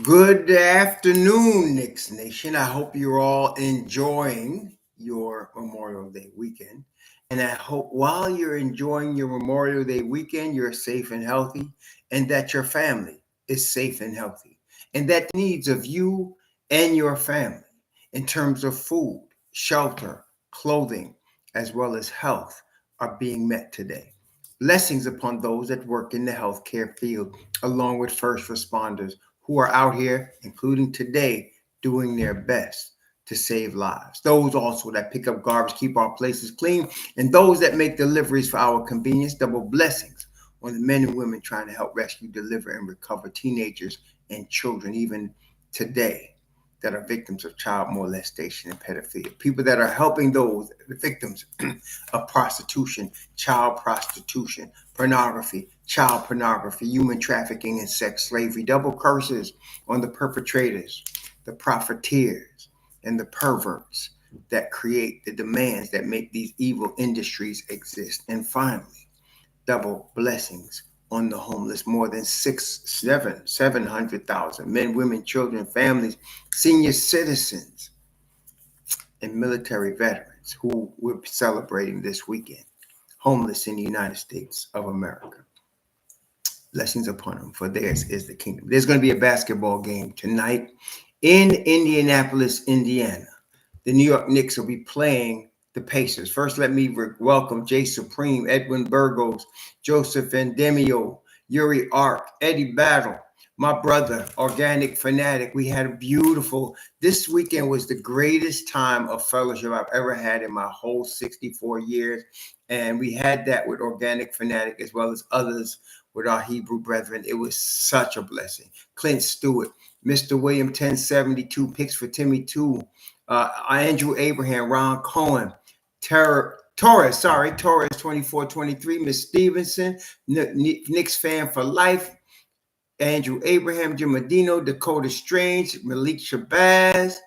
Good afternoon, Knicks Nation. I hope you're all enjoying your Memorial Day weekend. And I hope while you're enjoying your Memorial Day weekend, you're safe and healthy, and that your family is safe and healthy, and that the needs of you and your family in terms of food, shelter, clothing, as well as health are being met today. Blessings upon those that work in the healthcare field, along with first responders who are out here, including today, doing their best to save lives. Those also that pick up garbage, keep our places clean, and those that make deliveries for our convenience. Double blessings on the men and women trying to help rescue, deliver, and recover teenagers and children, even today, that are victims of child molestation and pedophilia. People that are helping those the victims of prostitution, child prostitution, pornography, human trafficking, and sex slavery. Double curses on the perpetrators, the profiteers, and the perverts that create the demands that make these evil industries exist. And finally, double blessings on the homeless. More than 700,000 men, women, children, families, senior citizens, and military veterans who we're celebrating this weekend, homeless in the United States of America. Blessings upon them, for theirs is the kingdom. There's going to be a basketball game tonight in Indianapolis, Indiana. The New York Knicks will be playing the Pacers. First, let me welcome Jay Supreme, Edwin Burgos, Joseph Endemio, Yuri Ark, Eddie Battle, my brother, Organic Fanatic. We had a beautiful, this weekend was the greatest time of fellowship I've ever had in my whole 64 years. And we had that with Organic Fanatic as well as others with our Hebrew brethren. It was such a blessing. Clint Stewart, Mr. William 1072, picks for Timmy 2. Andrew Abraham, Ron Cohen, Torres 2423, Miss Stevenson, Knicks fan for life, Andrew Abraham, Jim Medino, Dakota Strange, Malik Shabazz.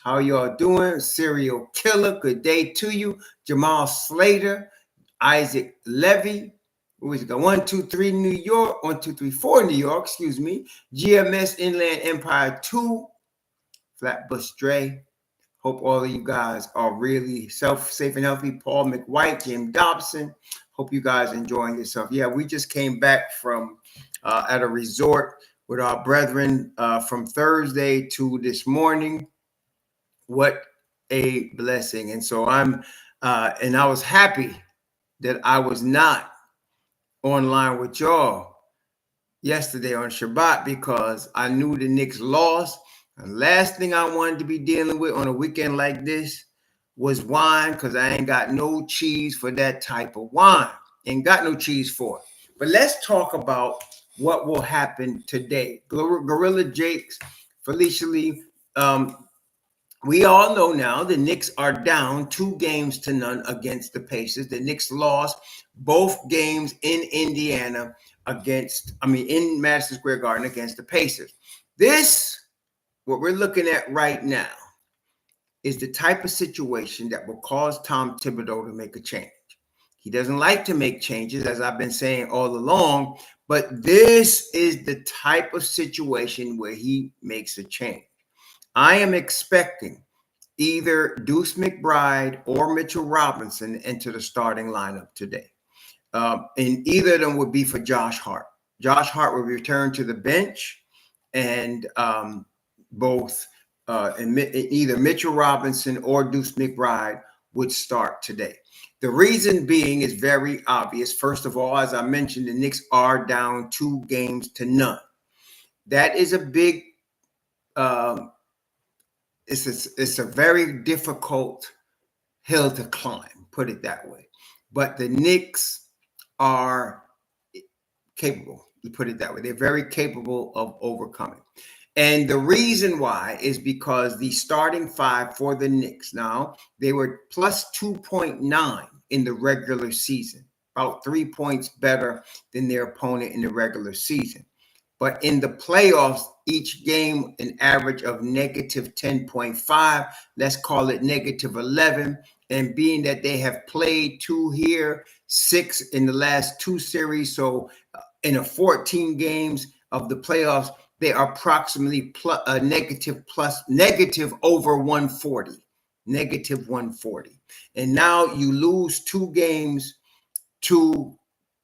How y'all doing? Serial Killer, good day to you. Jamal Slater, Isaac Levy, who is it? 123 New York, 1234 New York, excuse me. GMS Inland Empire 2, Flatbush Dre. Hope all of you guys are really safe and healthy. Paul McWhite, Jim Dobson. Hope you guys enjoying yourself. Yeah, we just came back from at a resort with our brethren from Thursday to this morning. What a blessing. And so I was happy that I was not online with y'all yesterday on Shabbat because I knew the Knicks lost. And last thing I wanted to be dealing with on a weekend like this was wine, because I ain't got no cheese for that type of wine. Ain't got no cheese for it. But let's talk about what will happen today. Gorilla Jakes, Felicia Lee, we all know now the Knicks are down 2-0 against the Pacers. The Knicks lost both games in Indiana in Madison Square Garden against the Pacers. What we're looking at right now is the type of situation that will cause Tom Thibodeau to make a change. He doesn't like to make changes, as I've been saying all along, but this is the type of situation where he makes a change. I am expecting either Deuce McBride or Mitchell Robinson into the starting lineup today. And either of them would be for Josh Hart. Josh Hart will return to the bench, and either Mitchell Robinson or Deuce McBride would start today. The reason being is very obvious. First of all, as I mentioned, the Knicks are down 2-0. That is a big it's a very difficult hill to climb, put it that way. But the Knicks are capable, to put it that way. They're very capable of overcoming. And the reason why is because the starting five for the Knicks now, they were plus 2.9 in the regular season, about 3 points better than their opponent in the regular season. But in the playoffs, each game, an average of negative 10.5, let's call it negative 11. And being that they have played 2 here, 6 in the last 2 series, so in a 14 games of the playoffs, they are approximately negative over 140, negative 140. And now you lose 2 games to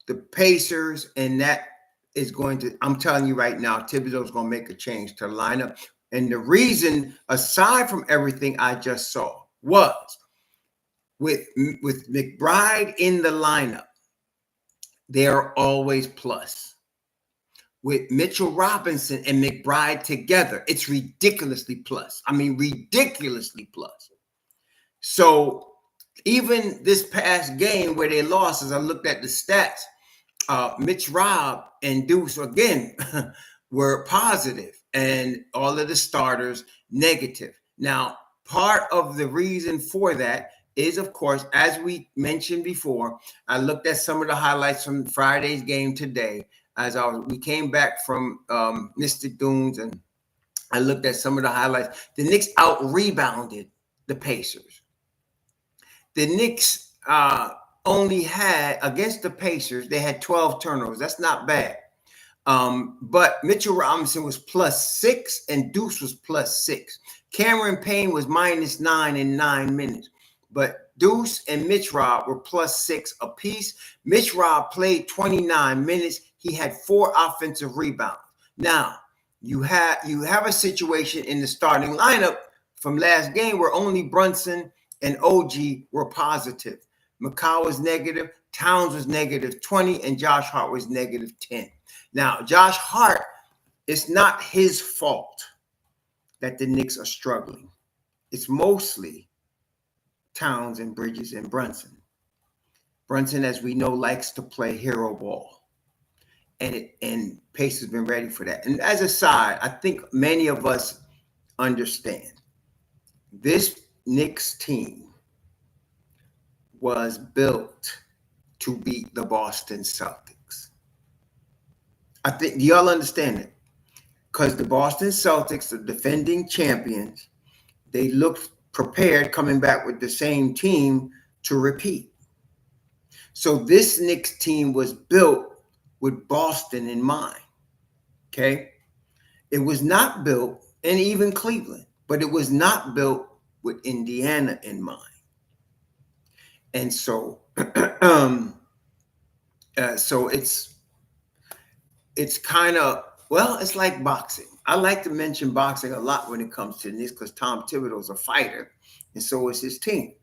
the Pacers, and that is going to, I'm telling you right now, Thibodeau is going to make a change to the lineup. And the reason, aside from everything I just saw, was with McBride in the lineup, they are always plus. With Mitchell Robinson and McBride together, it's ridiculously plus. I mean, ridiculously plus. So even this past game where they lost, as I looked at the stats, Mitch Rob and Deuce again were positive, and all of the starters negative. Now, part of the reason for that is, of course, as we mentioned before, I looked at some of the highlights from Friday's game today. We came back from Mystic Dunes, and I looked at some of the highlights. The Knicks out-rebounded the Pacers. The Knicks only had, against the Pacers, they had 12 turnovers. That's not bad. But Mitchell Robinson was +6 and Deuce was +6. Cameron Payne was -9 in 9 minutes. But Deuce and Mitch Rob were +6 apiece. Mitch Rob played 29 minutes. He had 4 offensive rebounds. Now, you have a situation in the starting lineup from last game where only Brunson and OG were positive. McCall was negative, Towns was -20, and Josh Hart was -10. Now, Josh Hart, it's not his fault that the Knicks are struggling. It's mostly Towns and Bridges and Brunson. Brunson, as we know, likes to play hero ball. And Pace has been ready for that. And as a side, I think many of us understand this Knicks team was built to beat the Boston Celtics. I think y'all understand it, because the Boston Celtics, the defending champions, they looked prepared coming back with the same team to repeat. So this Knicks team was built with Boston in mind, okay? It was not built, and even Cleveland, but it was not built with Indiana in mind. And so, so it's kind of, well, it's like boxing. I like to mention boxing a lot when it comes to this because Tom Thibodeau's a fighter, and so is his team.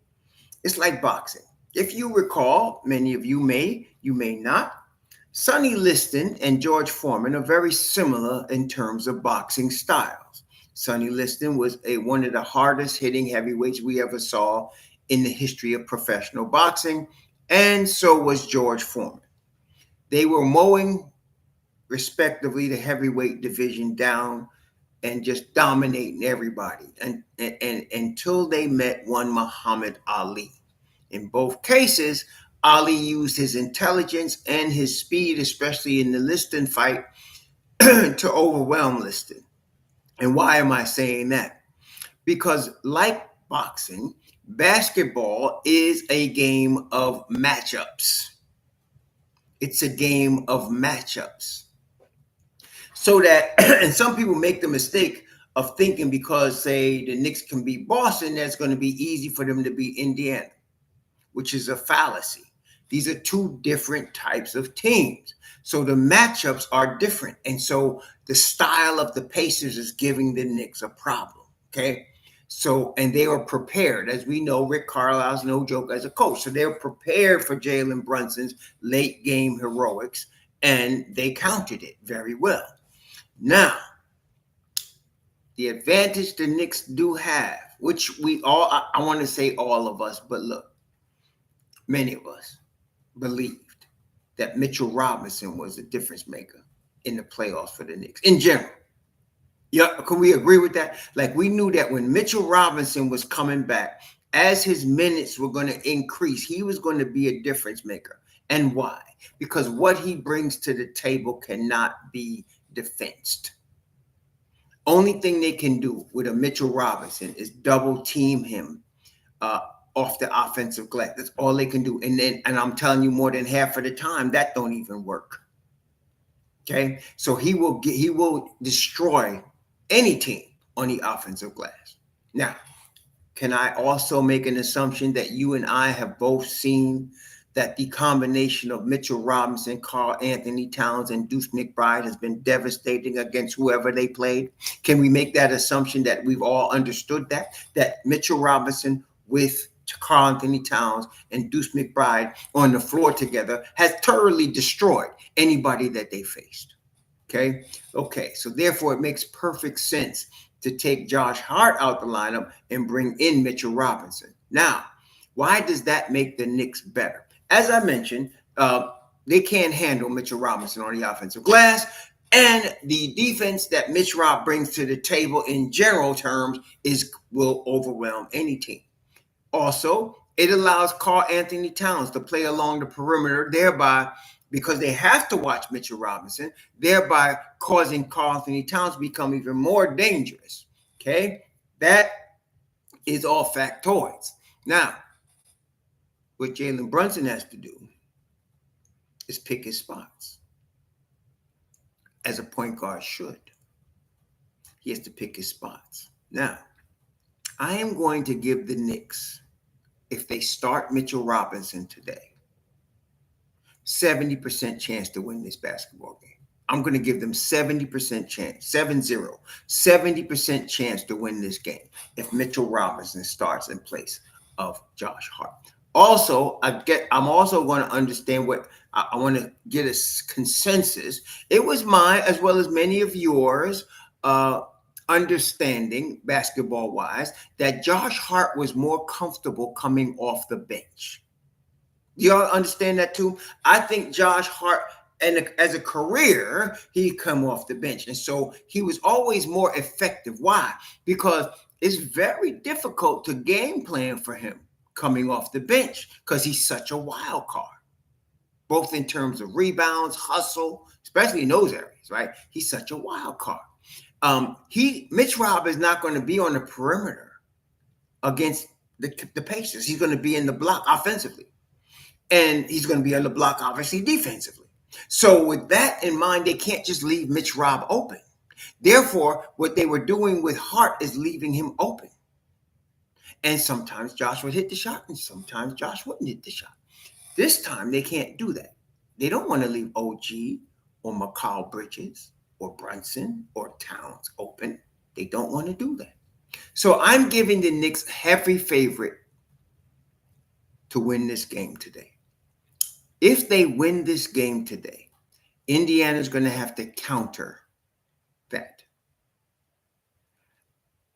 It's like boxing. If you recall, many of you may not, Sonny Liston and George Foreman are very similar in terms of boxing styles. Sonny Liston was one of the hardest hitting heavyweights we ever saw in the history of professional boxing, and so was George Foreman. They were mowing, respectively, the heavyweight division down and just dominating everybody, and until they met one Muhammad Ali. In both cases, Ali used his intelligence and his speed, especially in the Liston fight, to overwhelm Liston. And why am I saying that? Because like boxing, basketball is a game of matchups. It's a game of matchups. So that, and some people make the mistake of thinking because, say, the Knicks can beat Boston, that's going to be easy for them to beat Indiana, which is a fallacy. These are 2 different types of teams. So the matchups are different. And so the style of the Pacers is giving the Knicks a problem, okay? So, and they were prepared. As we know, Rick Carlisle's no joke as a coach. So they were prepared for Jalen Brunson's late game heroics, and they countered it very well. Now, the advantage the Knicks do have, which we all, I want to say all of us, but look, many of us believed that Mitchell Robinson was a difference maker in the playoffs for the Knicks in general. Yeah, can we agree with that? Like, we knew that when Mitchell Robinson was coming back, as his minutes were going to increase, he was going to be a difference maker. And why? Because what he brings to the table cannot be defensed. Only thing they can do with a Mitchell Robinson is double team him off the offensive glass. That's all they can do. And I'm telling you, more than half of the time, that don't even work. Okay, so he will destroy any team on the offensive glass. Now, can I also make an assumption that you and I have both seen that the combination of Mitchell Robinson, Karl Anthony Towns, and Deuce McBride has been devastating against whoever they played? Can we make that assumption that we've all understood that Mitchell Robinson with Karl Anthony Towns and Deuce McBride on the floor together has thoroughly destroyed anybody that they faced? Okay. So therefore, it makes perfect sense to take Josh Hart out the lineup and bring in Mitchell Robinson. Now, why does that make the Knicks better? As I mentioned, they can't handle Mitchell Robinson on the offensive glass, and the defense that Mitch Rob brings to the table in general terms will overwhelm any team. Also, it allows Karl Anthony Towns to play along the perimeter, thereby, because they have to watch Mitchell Robinson, thereby causing Karl Anthony Towns to become even more dangerous. Okay, that is all factoids. Now, what Jalen Brunson has to do is pick his spots, as a point guard should. He has to pick his spots. Now, I am going to give the Knicks, if they start Mitchell Robinson today, 70% chance to win this basketball game. I'm going to give them 70% chance, 7-0, 70% chance to win this game if Mitchell Robinson starts in place of Josh Hart. Also, I'm also going to understand what I want to get a consensus. It was mine, as well as many of yours, understanding basketball-wise, that Josh Hart was more comfortable coming off the bench. Do y'all understand that too? I think Josh Hart, and as a career, he come off the bench. And so he was always more effective. Why? Because it's very difficult to game plan for him coming off the bench because he's such a wild card, both in terms of rebounds, hustle, especially in those areas, right? He's such a wild card. Mitch Rob is not going to be on the perimeter against the Pacers. He's going to be in the block offensively. And he's going to be on the block, obviously, defensively. So with that in mind, they can't just leave Mitch Rob open. Therefore, what they were doing with Hart is leaving him open. And sometimes Josh would hit the shot, and sometimes Josh wouldn't hit the shot. This time, they can't do that. They don't want to leave OG or Mikal Bridges or Brunson or Towns open. They don't want to do that. So I'm giving the Knicks heavy favorite to win this game today. If they win this game today, Indiana's going to have to counter that.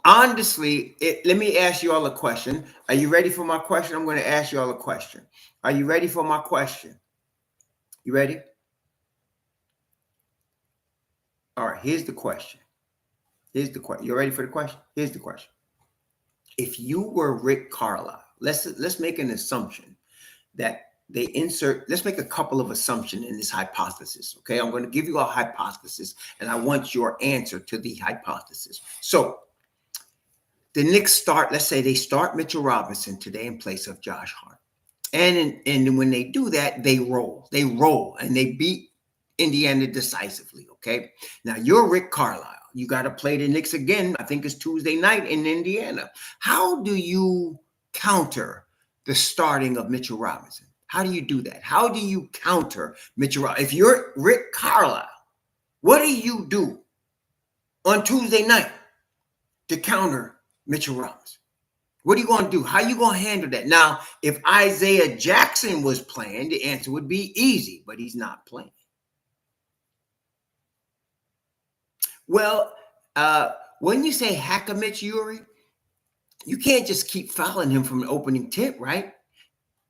Honestly, let me ask you all a question. Are you ready for my question? I'm going to ask you all a question. Are you ready for my question? You ready? All right, here's the question. You ready for the question? Here's the question. If you were Rick Carlisle, let's make an assumption that let's make a couple of assumptions in this hypothesis, okay? I'm going to give you a hypothesis, and I want your answer to the hypothesis. So the Knicks let's say they start Mitchell Robinson today in place of Josh Hart. And when they do that, they roll, and they beat Indiana decisively, okay? Now, you're Rick Carlisle. You got to play the Knicks again. I think it's Tuesday night in Indiana. How do you counter the starting of Mitchell Robinson? How do you do that? How do you counter Mitchell Robinson? If you're Rick Carlisle, what do you do on Tuesday night to counter Mitchell Robinson? What are you going to do? How are you going to handle that? Now, if Isaiah Jackson was playing, the answer would be easy, but he's not playing. Well, when you say hack a Mitch, Yuri, you can't just keep fouling him from the opening tip, right?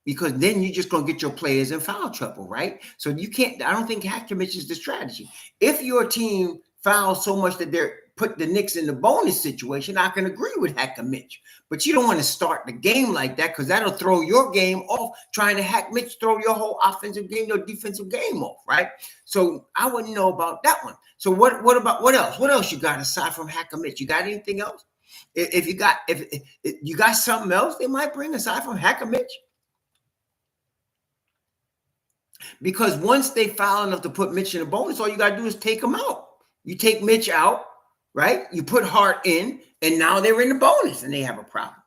Because then you're just going to get your players in foul trouble, right? So you can't, I don't think hack a Mitch is the strategy. If your team fouls so much that they're put the Knicks in the bonus situation, I can agree with hack a Mitch. But you don't want to start the game like that because that'll throw your game off. Trying to hack Mitch, throw your whole offensive game, your defensive game off, right? So I wouldn't know about that one. So what else? What else you got aside from hack a Mitch? You got anything else? If you got something else they might bring aside from hack a Mitch? Because once they foul enough to put Mitch in a bonus, all you got to do is take him out. You take Mitch out, right? You put Hart in, and now they're in the bonus, and they have a problem,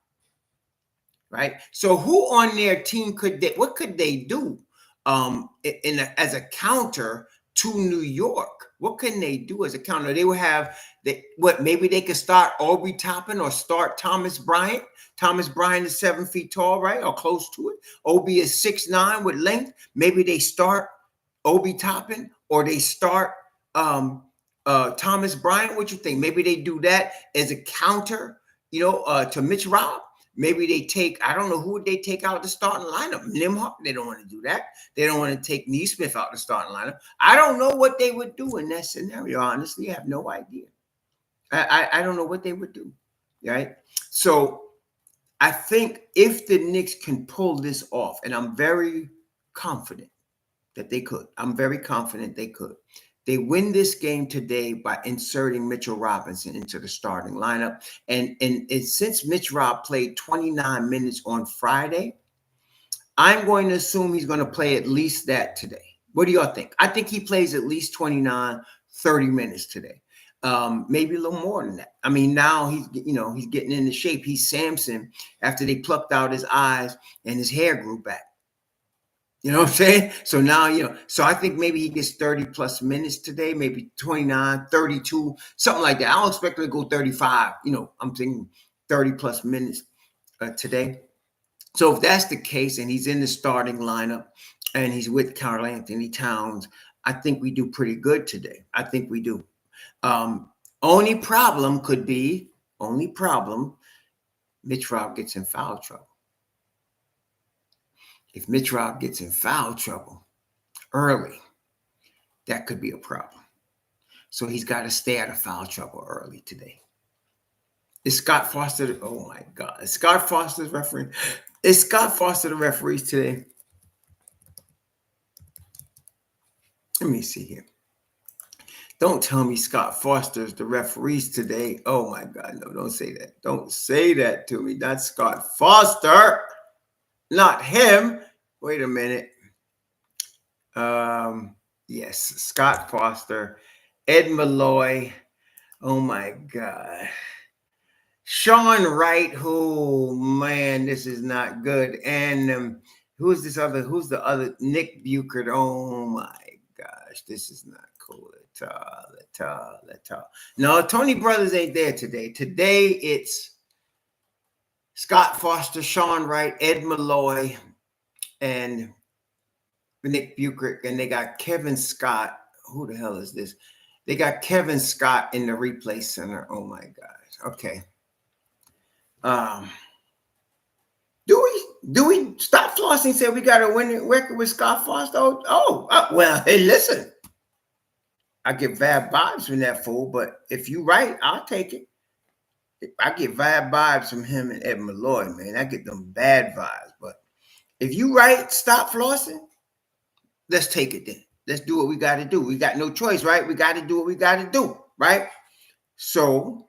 right? So who on their team what could they do as a counter to New York? What can they do as a counter? They would have maybe they could start Obi Toppin or start Thomas Bryant. Thomas Bryant is 7 feet tall, right? Or close to it. Obi is 6'9" with length. Maybe they start Obi Toppin or they start Thomas Bryant. What you think? Maybe they do that as a counter, to Mitch Rob. Maybe they take, I don't know who would they take out the starting lineup. Nimhart, they don't want to do that. They don't want to take Neesmith out the starting lineup. I don't know what they would do in that scenario. Honestly, I have no idea. I don't know what they would do, right? So I think if the Knicks can pull this off, and I'm very confident that they could. I'm very confident they could. They win this game today by inserting Mitchell Robinson into the starting lineup. And since Mitch Rob played 29 minutes on Friday, I'm going to assume he's going to play at least that today. What do y'all think? I think he plays at least 29, 30 minutes today. Maybe a little more than that. I mean, now he's getting into shape. He's Samson after they plucked out his eyes and his hair grew back. You know what I'm saying? So now, so I think maybe he gets 30 plus minutes today, maybe 29, 32, something like that. I don't expect him to go 35. I'm thinking 30 plus minutes today. So if that's the case and he's in the starting lineup and he's with Karl Anthony Towns, I think we do pretty good today. I think we do. Only problem, Mitch Rob gets in foul trouble. If Mitch Rob gets in foul trouble early, that could be a problem. So he's got to stay out of foul trouble early today. Is Scott Foster? Oh my God! Is Scott Foster's referee? Is Scott Foster the referees today? Let me see here. Don't tell me Scott Foster's the referees today. Oh my God! No, don't say that. Don't say that to me. That's Scott Foster. Not him. Wait a minute. Yes, Scott Foster, Ed Malloy. Oh my God. Sean Wright. Oh man, this is not good. And who's the other? Nick Buchert. Oh my gosh, this is not cool at all. No, Tony Brothers ain't there today. Today it's Scott Foster, Sean Wright, Ed Malloy, and Nick Buchert, and they got Kevin Scott. Who the hell is this? They got Kevin Scott in the replay center. Oh my gosh. Okay. Do we stop flossing? Say we got a winning record with Scott Foster? Well, hey, listen. I get bad vibes from that fool, but if you right, I'll take it. I get bad vibes from him and Ed Malloy, man. I get them bad vibes. But if you right, stop flossing. Let's take it then. Let's do what we got to do. We got no choice, right? We got to do what we got to do, right? So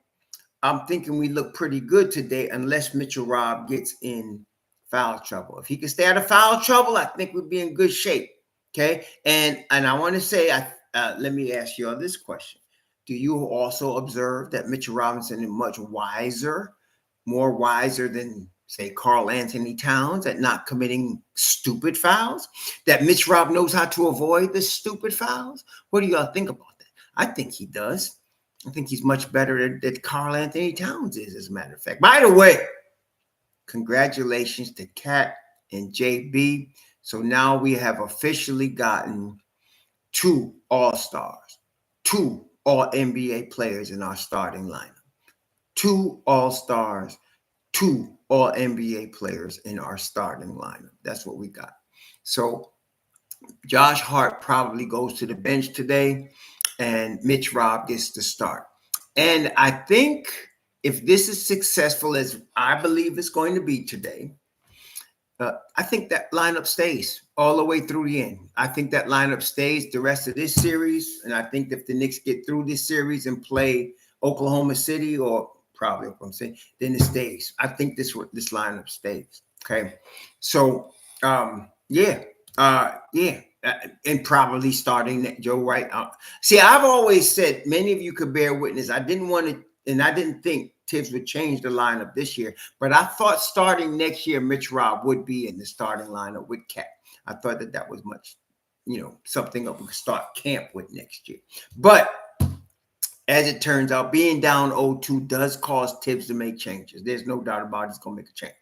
I'm thinking we look pretty good today unless Mitchell Rob gets in foul trouble. If he can stay out of foul trouble, I think we'll be in good shape, okay? And I want to say, let me ask you all this question. Do you also observe that Mitchell Robinson is much wiser, more wiser than, say, Karl Anthony Towns at not committing stupid fouls? That Mitch Rob knows how to avoid the stupid fouls? What do y'all think about that? I think he does. I think he's much better than Karl Anthony Towns is, as a matter of fact. By the way, congratulations to Kat and JB. So now we have officially gotten 2 All-Stars, 2 All-NBA players in our starting lineup. 2 All-Stars, 2 All-NBA players in our starting lineup. That's what we got. So Josh Hart probably goes to the bench today, and Mitch Rob gets to start. And I think if this is successful, as I believe it's going to be today, I think that lineup stays all the way through the end. I think that lineup stays the rest of this series. And I think if the Knicks get through this series and play Oklahoma City or probably Oklahoma City, then it stays. I think this lineup stays. Okay. So, yeah. and probably starting Joe White. See, I've always said, many of you could bear witness, I didn't want to, and I didn't think Tibbs would change the lineup this year, but I thought starting next year, Mitch Rob would be in the starting lineup with Cap. I thought that was much, something that we could start camp with next year. But as it turns out, being down 0-2 does cause Tibbs to make changes. There's no doubt about it. He's going to make a change.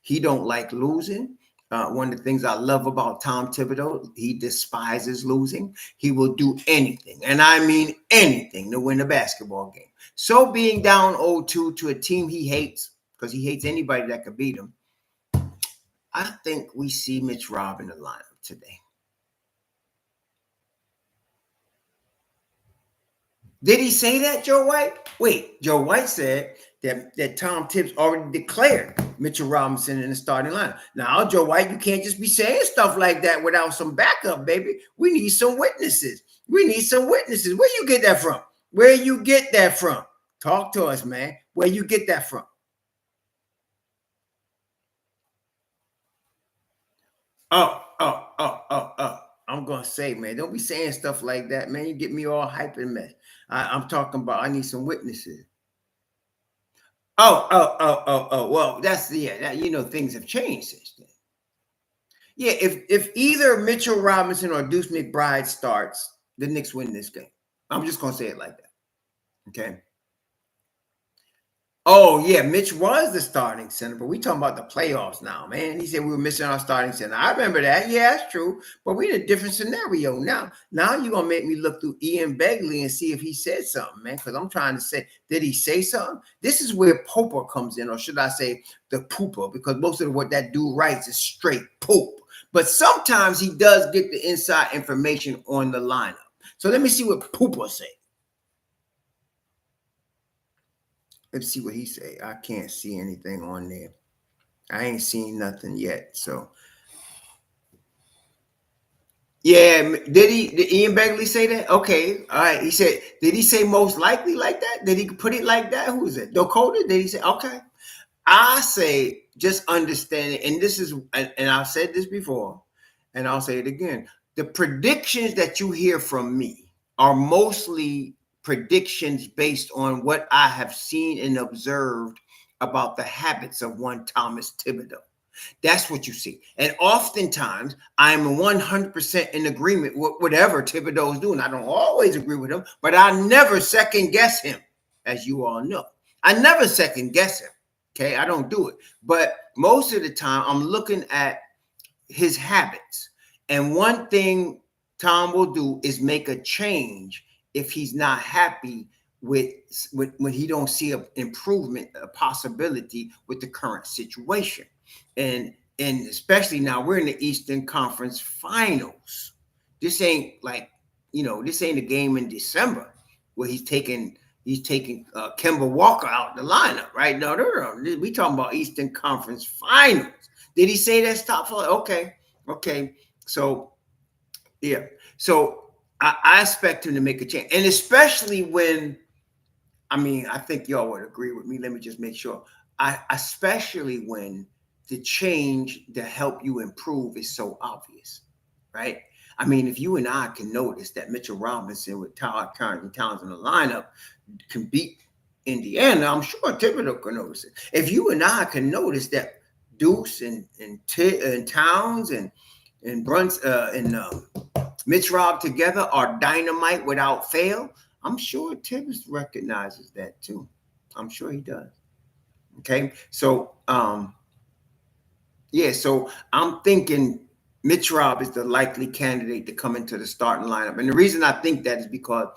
He don't like losing. One of the things I love about Tom Thibodeau, he despises losing. He will do anything, and I mean anything, to win a basketball game. So being down 0-2 to a team he hates, because he hates anybody that could beat him, I think we see Mitch Rob in the lineup today. Did he say that, Joe White? Wait, Joe White said that Tom Tibbs already declared Mitchell Robinson in the starting lineup. Now, Joe White, you can't just be saying stuff like that without some backup, baby. We need some witnesses. We need some witnesses. Where you get that from? Where you get that from? Talk to us, man. Where you get that from? Oh. I'm going to say, man, don't be saying stuff like that, man. You get me all hype and mess. I'm talking about I need some witnesses. Well, that's things have changed since then. Yeah, if either Mitchell Robinson or Deuce McBride starts, the Knicks win this game. I'm just going to say it like that. Okay. Oh, yeah, Mitch was the starting center, but we talking about the playoffs now, man. He said we were missing our starting center. I remember that. Yeah, that's true. But we're in a different scenario now. Now you're going to make me look through Ian Begley and see if he said something, man, because I'm trying to say, did he say something? This is where Popper comes in, or should I say the pooper, because most of what that dude writes is straight poop. But sometimes he does get the inside information on the lineup. So let me see what Pooper say. Let's see what he say. I can't see anything on there. I ain't seen nothing yet. So, yeah, did Ian Begley say that? Okay, all right. He said, did he say most likely like that? Did he put it like that? Who is it? Dakota? Did he say? Okay. I say just understand it. And this is, and I've said this before, and I'll say it again. The predictions that you hear from me are mostly predictions based on what I have seen and observed about the habits of one Thomas Thibodeau. That's what you see. And oftentimes, I'm 100% in agreement with whatever Thibodeau is doing. I don't always agree with him, but I never second guess him, as you all know. I never second guess him. Okay, I don't do it. But most of the time, I'm looking at his habits. And one thing Tom will do is make a change if he's not happy with when he don't see an improvement, a possibility with the current situation. And especially now we're in the Eastern Conference Finals. This ain't like, this ain't a game in December where he's taking Kemba Walker out the lineup, right? No. We talking about Eastern Conference Finals. Did he say that's top 4? Okay. So, yeah. So I expect him to make a change. And especially when, I think y'all would agree with me. Let me just make sure. Especially when the change to help you improve is so obvious, right? If you and I can notice that Mitchell Robinson with Carlton Towns in the lineup can beat Indiana, I'm sure Thibodeau can notice it. If you and I can notice that Deuce and Towns and Mitch Rob together are dynamite without fail, I'm sure Tibbs recognizes that too. I'm sure he does. Okay, so so I'm thinking Mitch Rob is the likely candidate to come into the starting lineup. And the reason I think that is because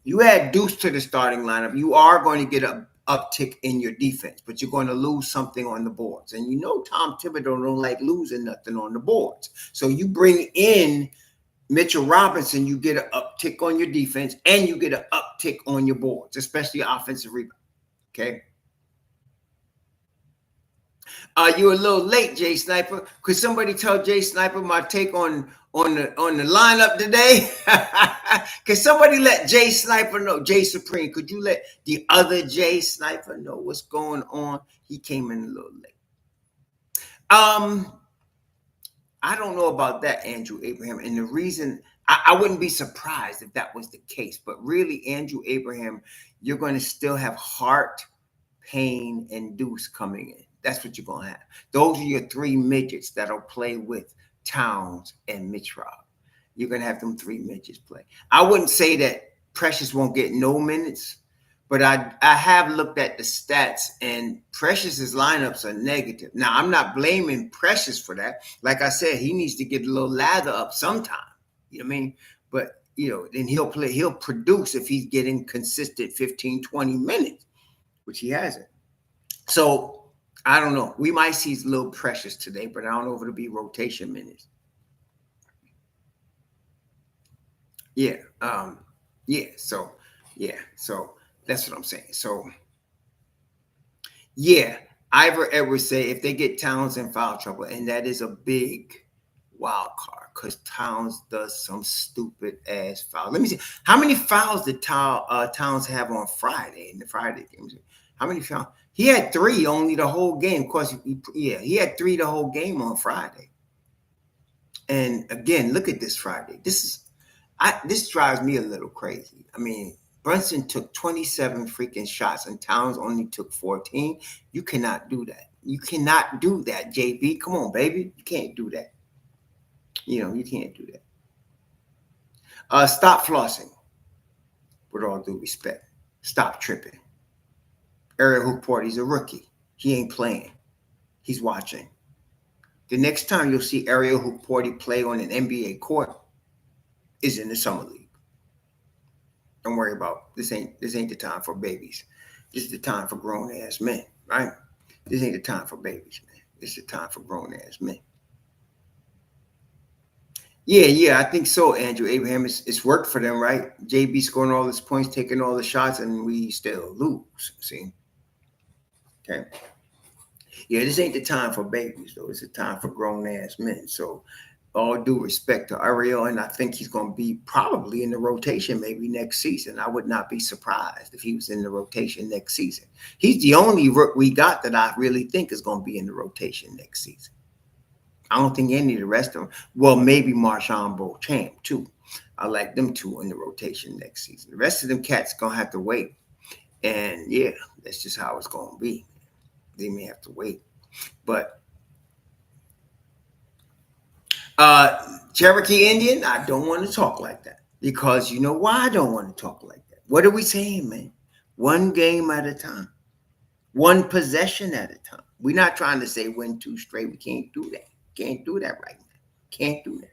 you add Deuce to the starting lineup, you are going to get an uptick in your defense, but you're going to lose something on the boards. And Tom Thibodeau don't like losing nothing on the boards. So you bring in Mitchell Robinson, you get an uptick on your defense and you get an uptick on your boards, especially offensive rebound. Okay. You're a little late, Jay Sniper. Could somebody tell Jay Sniper my take on the lineup today? Could somebody let Jay Sniper know? Jay Supreme, could you let the other Jay Sniper know what's going on? He came in a little late. I don't know about that, Andrew Abraham. And the reason I wouldn't be surprised if that was the case, but really, Andrew Abraham, you're going to still have Hart, Payne, and Deuce coming in. That's what you're going to have. Those are your three midgets that'll play with Towns and MITCHROB. You're going to have them three midgets play. I wouldn't say that Precious won't get no minutes, but I have looked at the stats, and Precious's lineups are negative. Now, I'm not blaming Precious for that. Like I said, he needs to get a little lather up sometime. You know what I mean? But, then he'll produce if he's getting consistent 15, 20 minutes, which he hasn't. So, I don't know. We might see a little Precious today, but I don't know if it'll be rotation minutes. Yeah. So that's what I'm saying. So, yeah, Ivor Edwards say if they get Towns in foul trouble, and that is a big wild card because Towns does some stupid ass foul. Let me see. How many fouls did Towns have on Friday in the Friday games? How many fouls? He had 3 only the whole game. Of course, he had 3 the whole game on Friday. And again, look at this Friday. This drives me a little crazy. I mean, Brunson took 27 freaking shots and Towns only took 14. You cannot do that. You cannot do that, JB. Come on, baby. You can't do that. You can't do that. Stop flossing. With all due respect. Stop tripping. Ariel Hookporty's a rookie. He ain't playing. He's watching. The next time you'll see Ariel Hookporty play on an NBA court is in the summer league. Don't worry about this. Ain't the time for babies. This is the time for grown ass men, right? This ain't the time for babies, man. This is the time for grown ass men. Yeah, I think so, Andrew Abraham. It's worked for them, right? JB scoring all his points, taking all the shots, and we still lose. See? Okay. Yeah, this ain't the time for babies, though. It's the time for grown ass men. So, all due respect to Ariel, and I think he's going to be probably in the rotation maybe next season. I would not be surprised if he was in the rotation next season. He's the only rook we got that I really think is going to be in the rotation next season. I don't think any of the rest of them. Well, maybe Marshawn Beauchamp, too. I like them 2 in the rotation next season. The rest of them cats going to have to wait. And, yeah, that's just how it's going to be. They may have to wait. But Cherokee Indian, I don't want to talk like that. Because you know why I don't want to talk like that? What are we saying, man? One game at a time. One possession at a time. We're not trying to say win 2 straight. We can't do that. Can't do that right now. Can't do that.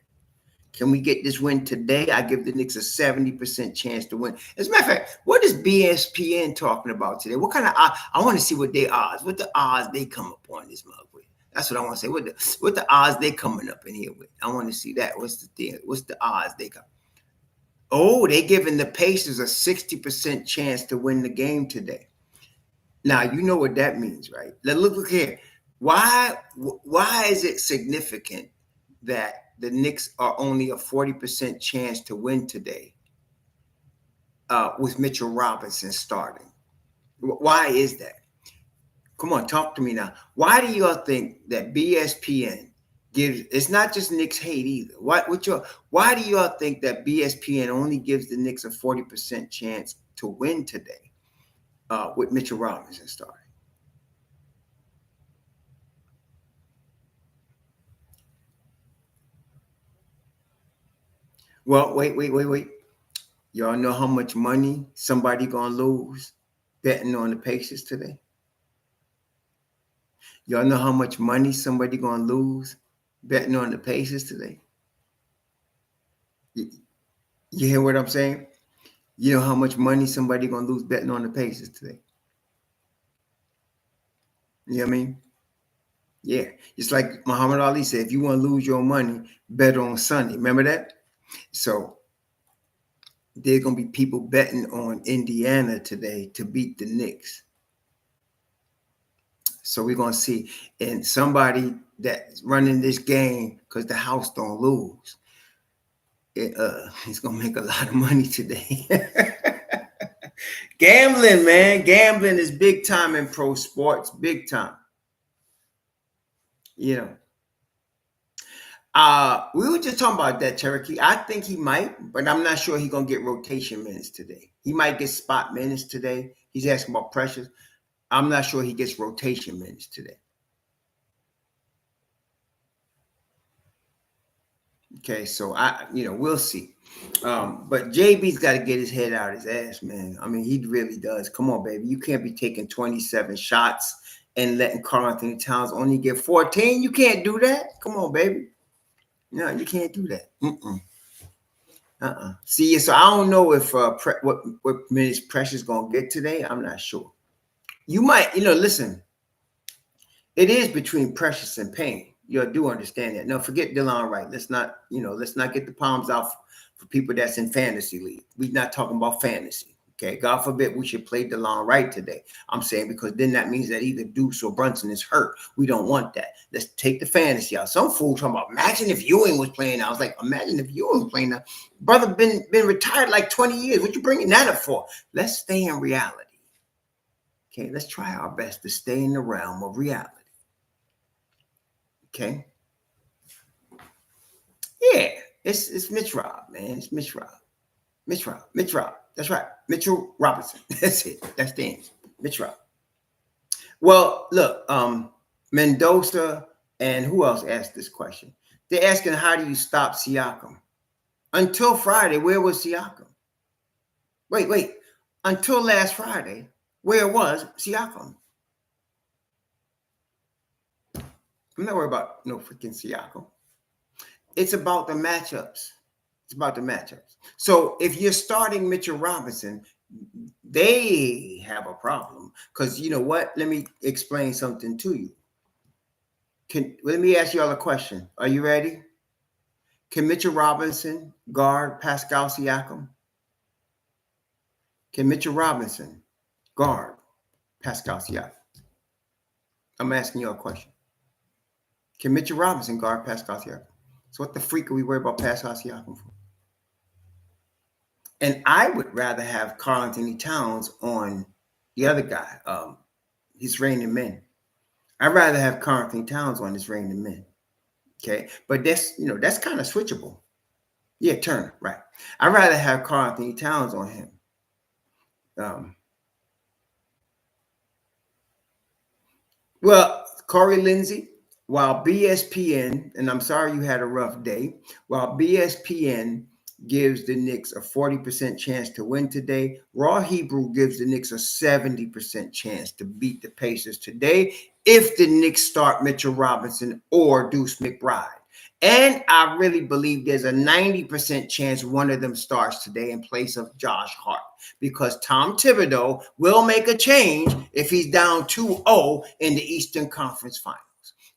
Can we get this win today? I give the Knicks a 70% chance to win. As a matter of fact, what is BSPN talking about today? What kind of odds? I want to see what their odds, what the odds they come up on this mug with. That's what I want to say. What the odds they coming up in here with? I want to see that. What's the thing? What's the odds they come? Oh, they giving the Pacers a 60% chance to win the game today. Now, you know what that means, right? Look here. Why is it significant that the Knicks are only a 40% chance to win today with Mitchell Robinson starting? Why is that? Come on, talk to me now. Why do y'all think that BSPN gives? It's not just Knicks hate either. Why do y'all think that BSPN only gives the Knicks a 40% chance to win today with Mitchell Robinson starting? Well, wait. Y'all know how much money somebody gonna lose betting on the Pacers today? Y'all know how much money somebody gonna lose betting on the Pacers today? You hear what I'm saying? You know how much money somebody gonna lose betting on the Pacers today? You know what I mean? Yeah. It's like Muhammad Ali said, if you want to lose your money, bet on Sunday. Remember that? So there's going to be people betting on Indiana today to beat the Knicks. So we're going to see. And somebody that's running this game because the house don't lose, he's going to make a lot of money today. Gambling, man. Gambling is big time in pro sports. Big time. You know. We were just talking about that, Cherokee. I think he might, but I'm not sure he's gonna get rotation minutes today. He might get spot minutes today. He's asking about Precious. I'm not sure he gets rotation minutes today. Okay, so we'll see. But JB's got to get his head out his ass, man. I mean, he really does. Come on, baby. You can't be taking 27 shots and letting Karl-Anthony Towns only get 14. You can't do that. Come on, baby. No, you can't do that. See, so I don't know if what minutes Precious gonna get today. I'm not sure. You might, listen. It is between Precious and Payne. You do understand that. No, forget Delon Wright. Let's not get the palms out for people that's in fantasy league. We're not talking about fantasy. Okay, God forbid we should play Delon Wright today. I'm saying because then that means that either Deuce or Brunson is hurt. We don't want that. Let's take the fantasy out. Some fool talking about imagine if Ewing was playing. I was like, imagine if Ewing was playing now. Brother been retired like 20 years. What you bringing that up for? Let's stay in reality. Okay, let's try our best to stay in the realm of reality. Okay. Yeah, it's Mitch Rob, man. It's Mitch Rob. Mitch Rob. That's right. Mitchell Robinson. That's it. That's the answer. Mitch Rob. Well, look, Mendoza and who else asked this question? They're asking, how do you stop Siakam? Until Friday, where was Siakam? Wait. Until last Friday, where was Siakam? I'm not worried about no freaking Siakam. It's about the matchups. It's about the matchups. So if you're starting Mitchell Robinson, they have a problem. Because you know what? Let me explain something to you. Let me ask you all a question. Are you ready? Can Mitchell Robinson guard Pascal Siakam? Can Mitchell Robinson guard Pascal Siakam? I'm asking you a question. Can Mitchell Robinson guard Pascal Siakam? So what the freak are we worried about Pascal Siakam for? And I would rather have Karl-Anthony Towns on the other guy. He's reigning men. I'd rather have Karl-Anthony Towns on his reigning men. Okay, but that's kind of switchable. Yeah, Turner, right? I'd rather have Karl-Anthony Towns on him. Well, Corey Lindsay, while BSPN, and I'm sorry you had a rough day, while BSPN gives the Knicks a 40% chance to win today, Raw Hebrew gives the Knicks a 70% chance to beat the Pacers today if the Knicks start Mitchell Robinson or Deuce McBride. And I really believe there's a 90% chance one of them starts today in place of Josh Hart, because Tom Thibodeau will make a change if he's down 2-0 in the Eastern Conference Finals.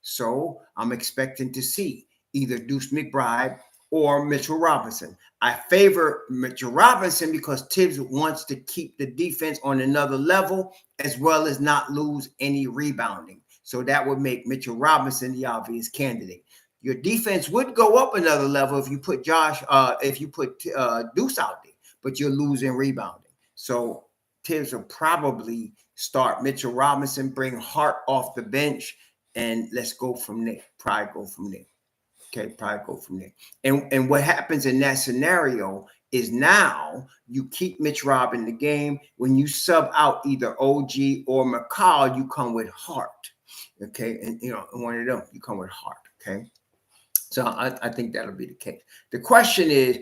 So I'm expecting to see either Deuce McBride or Mitchell Robinson. I favor Mitchell Robinson because Tibbs wants to keep the defense on another level as well as not lose any rebounding. So that would make Mitchell Robinson the obvious candidate. Your defense would go up another level if you put Deuce out there, but you're losing rebounding. So Tibbs will probably start Mitchell Robinson, bring Hart off the bench, and let's go from there. Probably go from there. Okay, probably go from there. And what happens in that scenario is now you keep Mitch Rob in the game. When you sub out either OG or McCall, you come with Hart. Okay, and one of them, you come with Hart. Okay. So I think that'll be the case. The question is,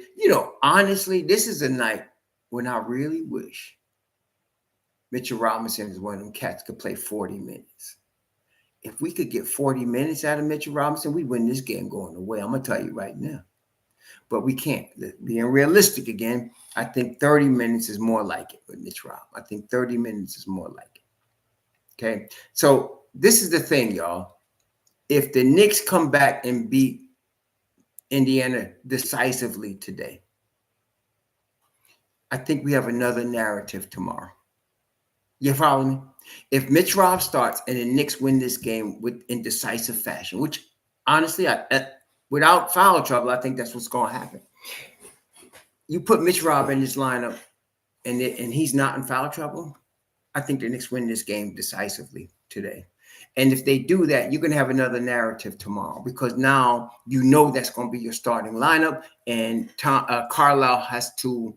honestly, this is a night when I really wish Mitchell Robinson is one of them cats could play 40 minutes. If we could get 40 minutes out of Mitchell Robinson, we'd win this game going away. I'm going to tell you right now. But we can't. Being realistic again, I think 30 minutes is more like it with Mitch Rob. I think 30 minutes is more like it. Okay? So this is the thing, y'all. If the Knicks come back and beat Indiana decisively today, I think we have another narrative tomorrow. You follow me? If Mitch Rob starts and the Knicks win this game in decisive fashion, which honestly, without foul trouble, I think that's what's going to happen. You put Mitch Rob in this lineup and he's not in foul trouble, I think the Knicks win this game decisively today. And if they do that, you're going to have another narrative tomorrow, because now you know that's going to be your starting lineup, and Carlisle has to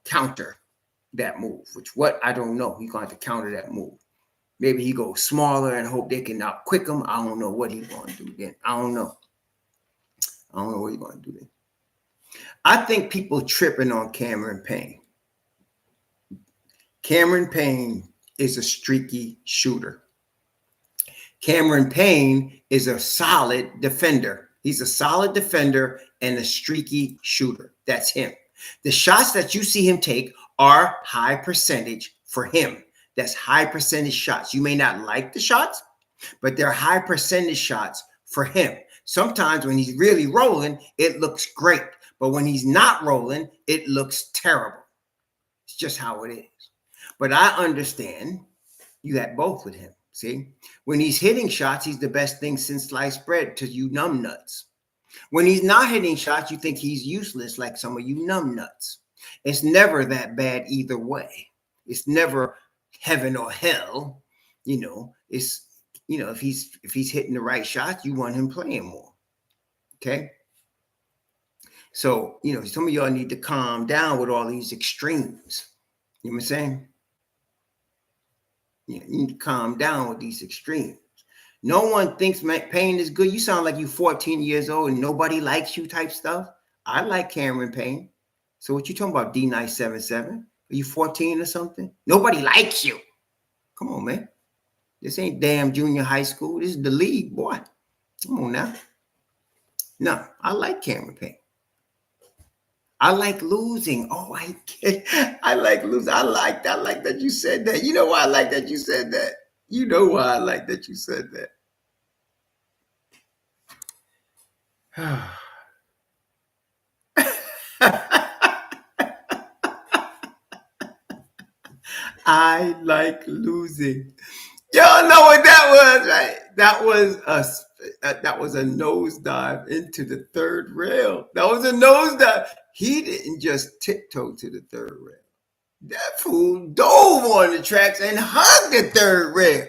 counter that move, which I don't know. He's going to have to counter that move. Maybe he goes smaller and hope they can out-quick him. I don't know what he's going to do then. I don't know what he's going to do then. I think people tripping on Cameron Payne. Cameron Payne is a streaky shooter. Cameron Payne is a solid defender. He's a solid defender and a streaky shooter. That's him. The shots that you see him take are high percentage for him. That's high percentage shots. You may not like the shots, but they're high percentage shots for him. Sometimes when he's really rolling, it looks great. But when he's not rolling, it looks terrible. It's just how it is. But I understand you got both with him. See, when he's hitting shots, he's the best thing since sliced bread to you numbnuts. When he's not hitting shots, you think he's useless, like some of you numbnuts. It's never that bad either way. It's never heaven or hell. It's if he's hitting the right shots, you want him playing more. Okay. So some of y'all need to calm down with all these extremes. You know what I'm saying? You need to calm down with these extremes. No one thinks Payne is good. You sound like you 14 years old and nobody likes you type stuff. I like Cameron Payne. So what you talking about, D977? Are you 14 or something? Nobody likes you. Come on, man. This ain't damn junior high school. This is the league, boy. Come on now. No, I like Cameron Payne. I like losing. Oh, I like losing. I like that you said that. You know why I like that you said that? You know why I like that you said that. I like losing. Y'all know what that was, right? That was a nosedive into the third rail. That was a nosedive. He didn't just tiptoe to the third rail. That fool dove on the tracks and hugged the third rail.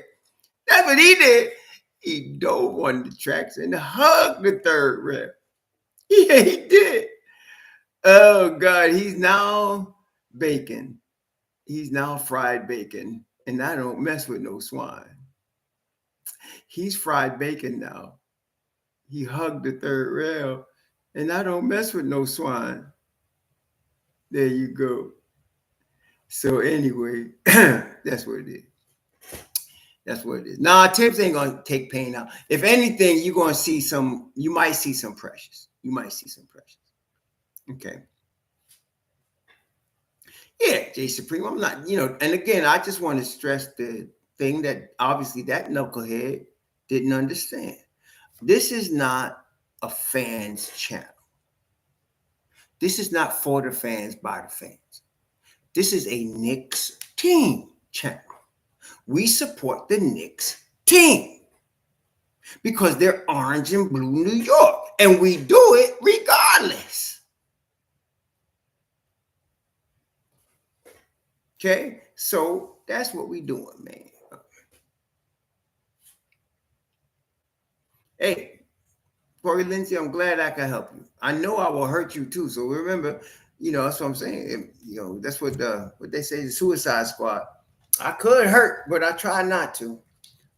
That's what he did. He dove on the tracks and hugged the third rail. Yeah, he did. Oh, God. He's now bacon. He's now fried bacon. And I don't mess with no swine. He's fried bacon now. He hugged the third rail. And I don't mess with no swine. There you go. So anyway, that's what it is. That's what it is. Nah, THIBS ain't going to take Payne out. If anything, you might see some pressures. You might see some pressures. Okay. Yeah, Jay Supreme, I'm not, and again, I just want to stress the thing that obviously that knucklehead didn't understand. This is not a fans channel. This is not for the fans, by the fans. This is a Knicks team channel. We support the Knicks team because they're orange and blue New York, and we do it regardless. Okay, so that's what we doing, man. Hey, Corey Lindsay, I'm glad I can help you. I know I will hurt you too. So remember, that's what I'm saying. That's what they say, the Suicide Squad. I could hurt, but I try not to.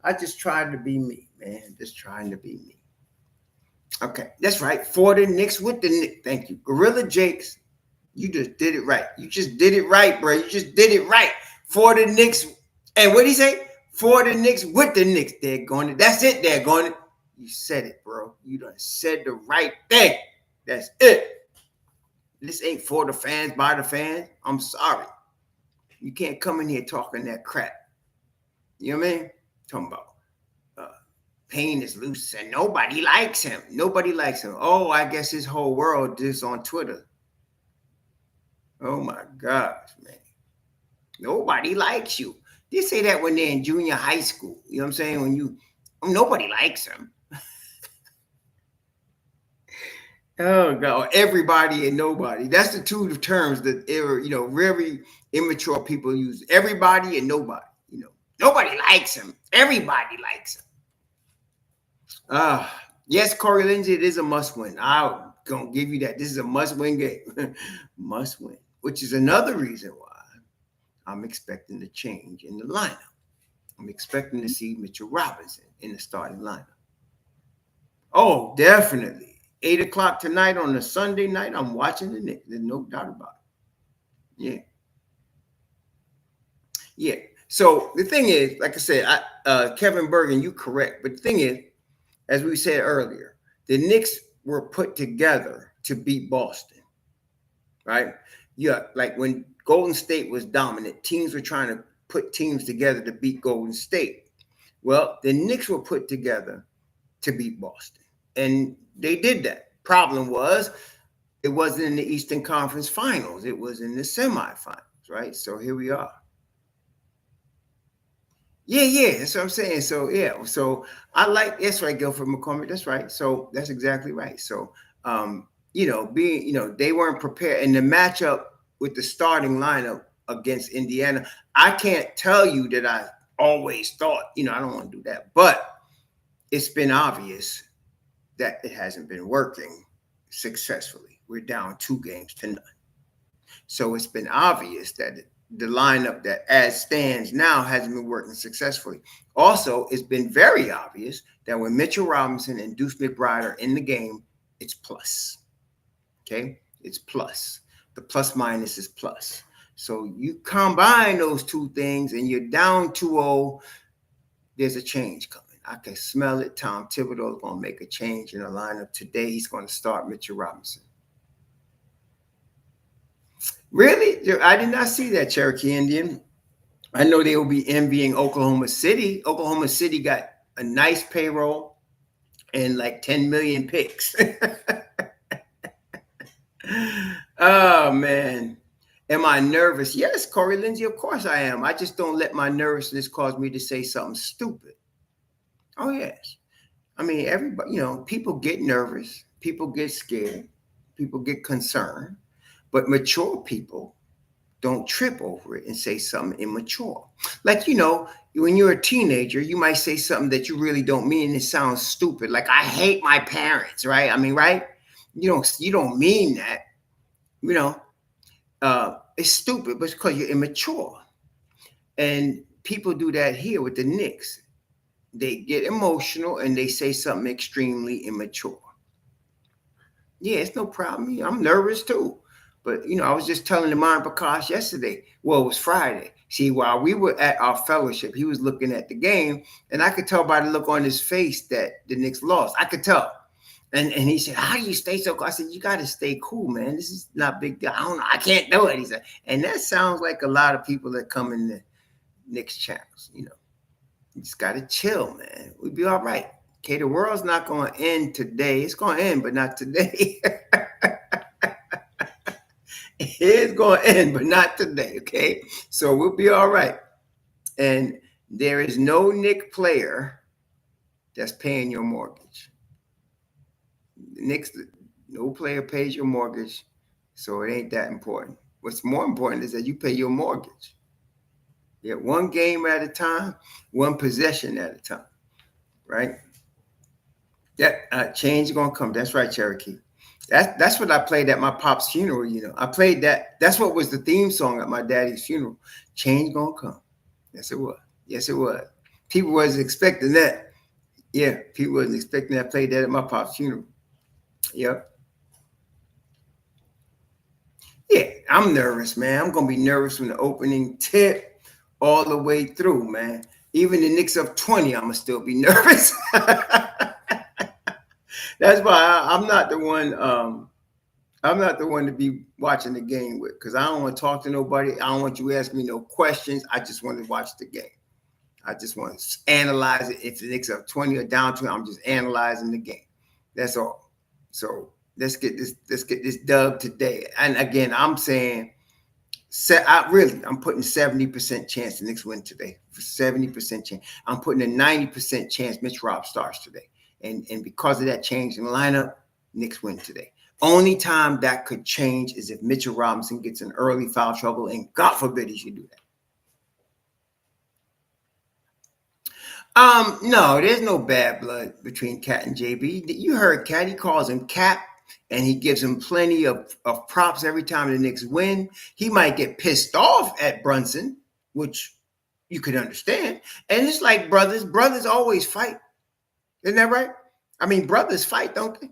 I just tried to be me, man. Just trying to be me. Okay, that's right. For the Knicks with the Knicks. Thank you. Gorilla Jakes, you just did it right. You just did it right, bro. You just did it right. For the Knicks. And what did he say? For the Knicks with the Knicks. They're going to. That's it. They're going to. You said it, bro. You done said the right thing. That's it. This ain't for the fans, by the fans. I'm sorry. You can't come in here talking that crap. You know what I mean? Talking about Payne is loose and nobody likes him. Nobody likes him. Oh, I guess his whole world is on Twitter. Oh, my gosh, man. Nobody likes you. They say that when they're in junior high school. You know what I'm saying? Nobody likes him. Oh, God. Everybody and nobody. That's the two terms that very immature people use. Everybody and nobody. Nobody likes him. Everybody likes him. Yes, Corey Lindsay, it is a must-win. I'm going to give you that. This is a must-win game. Must-win, which is another reason why I'm expecting a change in the lineup. I'm expecting to see Mitchell Robinson in the starting lineup. Oh, definitely. 8 o'clock tonight on a Sunday night, I'm watching the Knicks. There's no doubt about it. Yeah. Yeah. So the thing is, like I said, Kevin Bergen, you're correct. But the thing is, as we said earlier, the Knicks were put together to beat Boston, right? Yeah, like when Golden State was dominant, teams were trying to put teams together to beat Golden State. Well, the Knicks were put together to beat Boston, and they did that. Problem was, it wasn't in the Eastern Conference Finals. It was in the semifinals, right? So here we are. Yeah, that's what I'm saying. So yeah, so I like that's right, Guilford McCormick. That's right. So that's exactly right. So they weren't prepared, and the matchup with the starting lineup against Indiana, I can't tell you that I always thought, I don't want to do that, but it's been obvious that it hasn't been working successfully. We're down 2-0. So it's been obvious that the lineup that as stands now hasn't been working successfully. Also, it's been very obvious that when Mitchell Robinson and Deuce McBride are in the game, it's plus. Okay? It's plus. The plus minus is plus. So you combine those two things and you're down 2-0, there's a change coming. I can smell it. Tom Thibodeau is going to make a change in the lineup today. He's going to start Mitchell Robinson. Really? I did not see that, Cherokee Indian. I know they will be envying Oklahoma City. Oklahoma City got a nice payroll and like 10 million picks. Oh, man. Am I nervous? Yes, Corey Lindsay, of course I am. I just don't let my nervousness cause me to say something stupid. Oh, yes. I mean, everybody, people get nervous. People get scared. People get concerned. But mature people don't trip over it and say something immature. Like, when you're a teenager, you might say something that you really don't mean and it sounds stupid. Like, I hate my parents, right? I mean, right? You don't mean that. It's stupid, but it's because you're immature. And people do that here with the Knicks. They get emotional and they say something extremely immature. Yeah, it's no problem. I'm nervous too. But, I was just telling Iman Prakash yesterday. Well, it was Friday. See, while we were at our fellowship, he was looking at the game, and I could tell by the look on his face that the Knicks lost. I could tell. And he said, how do you stay so cool? I said, you got to stay cool, man. This is not big deal. I don't know. I can't do it. He said, and that sounds like a lot of people that come in the Knicks channels, You just got to chill, man. We'll be all right. Okay, the world's not going to end today. It's going to end, but not today. It's going to end, but not today, okay? So we'll be all right. And there is no Knicks player that's paying your mortgage. Knicks, no player pays your mortgage, so it ain't that important. What's more important is that you pay your mortgage. Yeah, one game at a time, one possession at a time, right? That change is going to come. That's right, Cherokee. That's what I played at my pop's funeral. I played that. That's what was the theme song at my daddy's funeral. Change gonna come. Yes, it was. Yes, it was. People wasn't expecting that. Yeah, people wasn't expecting that. I played that at my pop's funeral. Yep. Yeah, I'm nervous, man. I'm gonna be nervous from the opening tip all the way through, man. Even the Knicks up 20, I'm gonna still be nervous. That's why I'm not the one. I'm not the one to be watching the game with, because I don't want to talk to nobody. I don't want you to ask me no questions. I just want to watch the game. I just want to analyze it. If the Knicks up 20 or down 20, I'm just analyzing the game. That's all. So let's get this dub today. And again, I'm saying, I'm putting 70% chance the Knicks win today. 70% chance. I'm putting a 90% chance Mitch Rob starts today. And because of that change in the lineup, Knicks win today. Only time that could change is if Mitchell Robinson gets in early foul trouble, and God forbid he should do that. No, there's no bad blood between Cat and JB. You heard Cat, he calls him Cap, and he gives him plenty of props every time the Knicks win. He might get pissed off at Brunson, which you could understand. And it's like brothers. Brothers always fight. Isn't that right? I mean, brothers fight, don't they?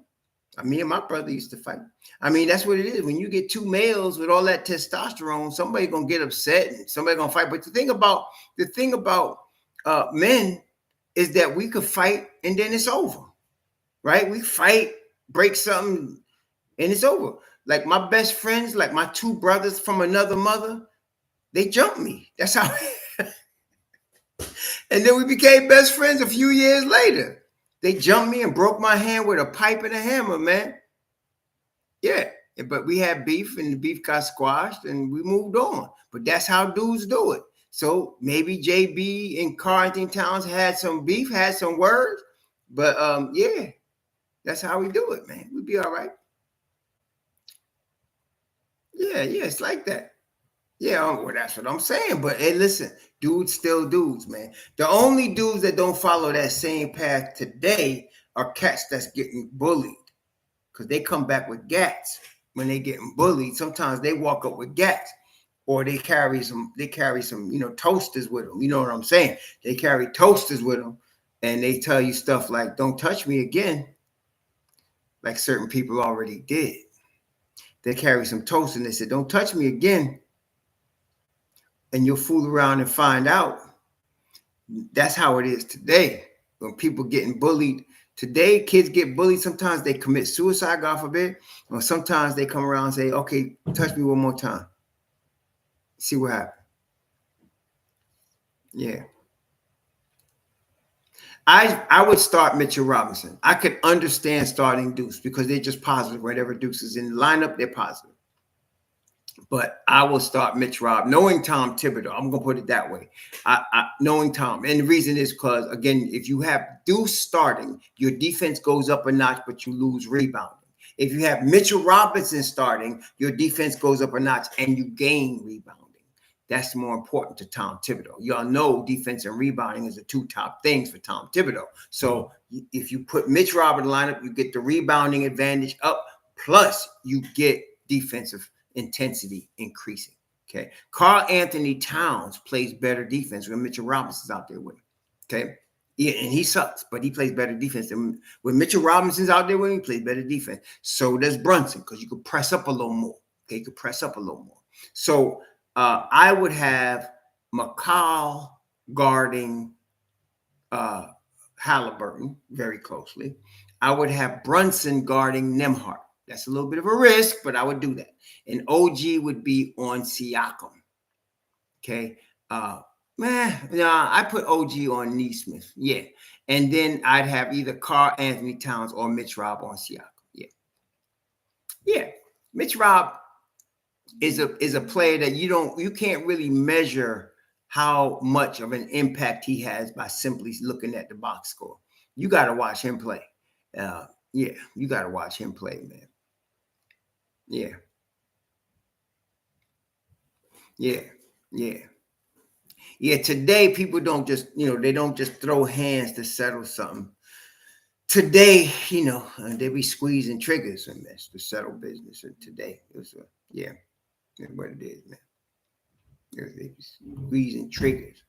Me and my brother used to fight. I mean, that's what it is. When you get two males with all that testosterone, somebody gonna get upset and somebody gonna fight. But the thing about men is that we could fight and then it's over, right? We fight, break something, and it's over. Like my best friends, like my two brothers from another mother, they jumped me. That's how. And then we became best friends a few years later. They jumped me and broke my hand with a pipe and a hammer, man. Yeah, but we had beef and the beef got squashed and we moved on. But that's how dudes do it. So maybe JB and Karl Anthony Towns had some beef, had some words. But yeah, that's how we do it, man. We'll be all right. Yeah, it's like that. Yeah, well, that's what I'm saying. But hey, listen, dudes still dudes, man. The only dudes that don't follow that same path today are cats that's getting bullied because they come back with gats when they getting bullied. Sometimes they walk up with gats, or they carry some, toasters with them. You know what I'm saying? They carry toasters with them, and they tell you stuff like, "Don't touch me again," like certain people already did. They carry some toast and they said, "Don't touch me again." And you'll fool around and find out. That's how it is today. When people getting bullied today, kids get bullied. Sometimes they commit suicide, God forbid, or sometimes they come around and say, "Okay, touch me one more time. See what happens." Yeah. I would start Mitchell Robinson. I could understand starting Deuce because they're just positive. Whenever Deuce is in the lineup, they're positive. But I will start Mitch Rob, knowing Tom Thibodeau. I'm gonna put it that way. Knowing Tom, and the reason is because again, if you have Deuce starting, your defense goes up a notch, but you lose rebounding. If you have Mitchell Robinson starting, your defense goes up a notch and you gain rebounding. That's more important to Tom Thibodeau. Y'all know defense and rebounding is the two top things for Tom Thibodeau. So if you put Mitch Rob in the lineup, you get the rebounding advantage up, plus you get defensive intensity increasing. Okay. Karl Anthony Towns plays better defense when Mitchell Robinson's out there with him. Okay. Yeah, and he sucks, but he plays better defense. And when Mitchell Robinson's out there with him, he plays better defense. So does Brunson, because you could press up a little more. Okay, you could press up a little more. So I would have McCall guarding Halliburton very closely. I would have Brunson guarding Nembhard. That's a little bit of a risk, but I would do that. And OG would be on Siakam. Okay. I put OG on Neesmith. Yeah. And then I'd have either Karl Anthony Towns or Mitch Rob on Siakam. Yeah. Yeah. Mitch Rob is a player that you can't really measure how much of an impact he has by simply looking at the box score. You got to watch him play. Yeah, you got to watch him play, man. Yeah. Today, people don't just, they don't just throw hands to settle something. Today, they be squeezing triggers and this to settle business. And today, it was, that's what it is, man. They be squeezing triggers.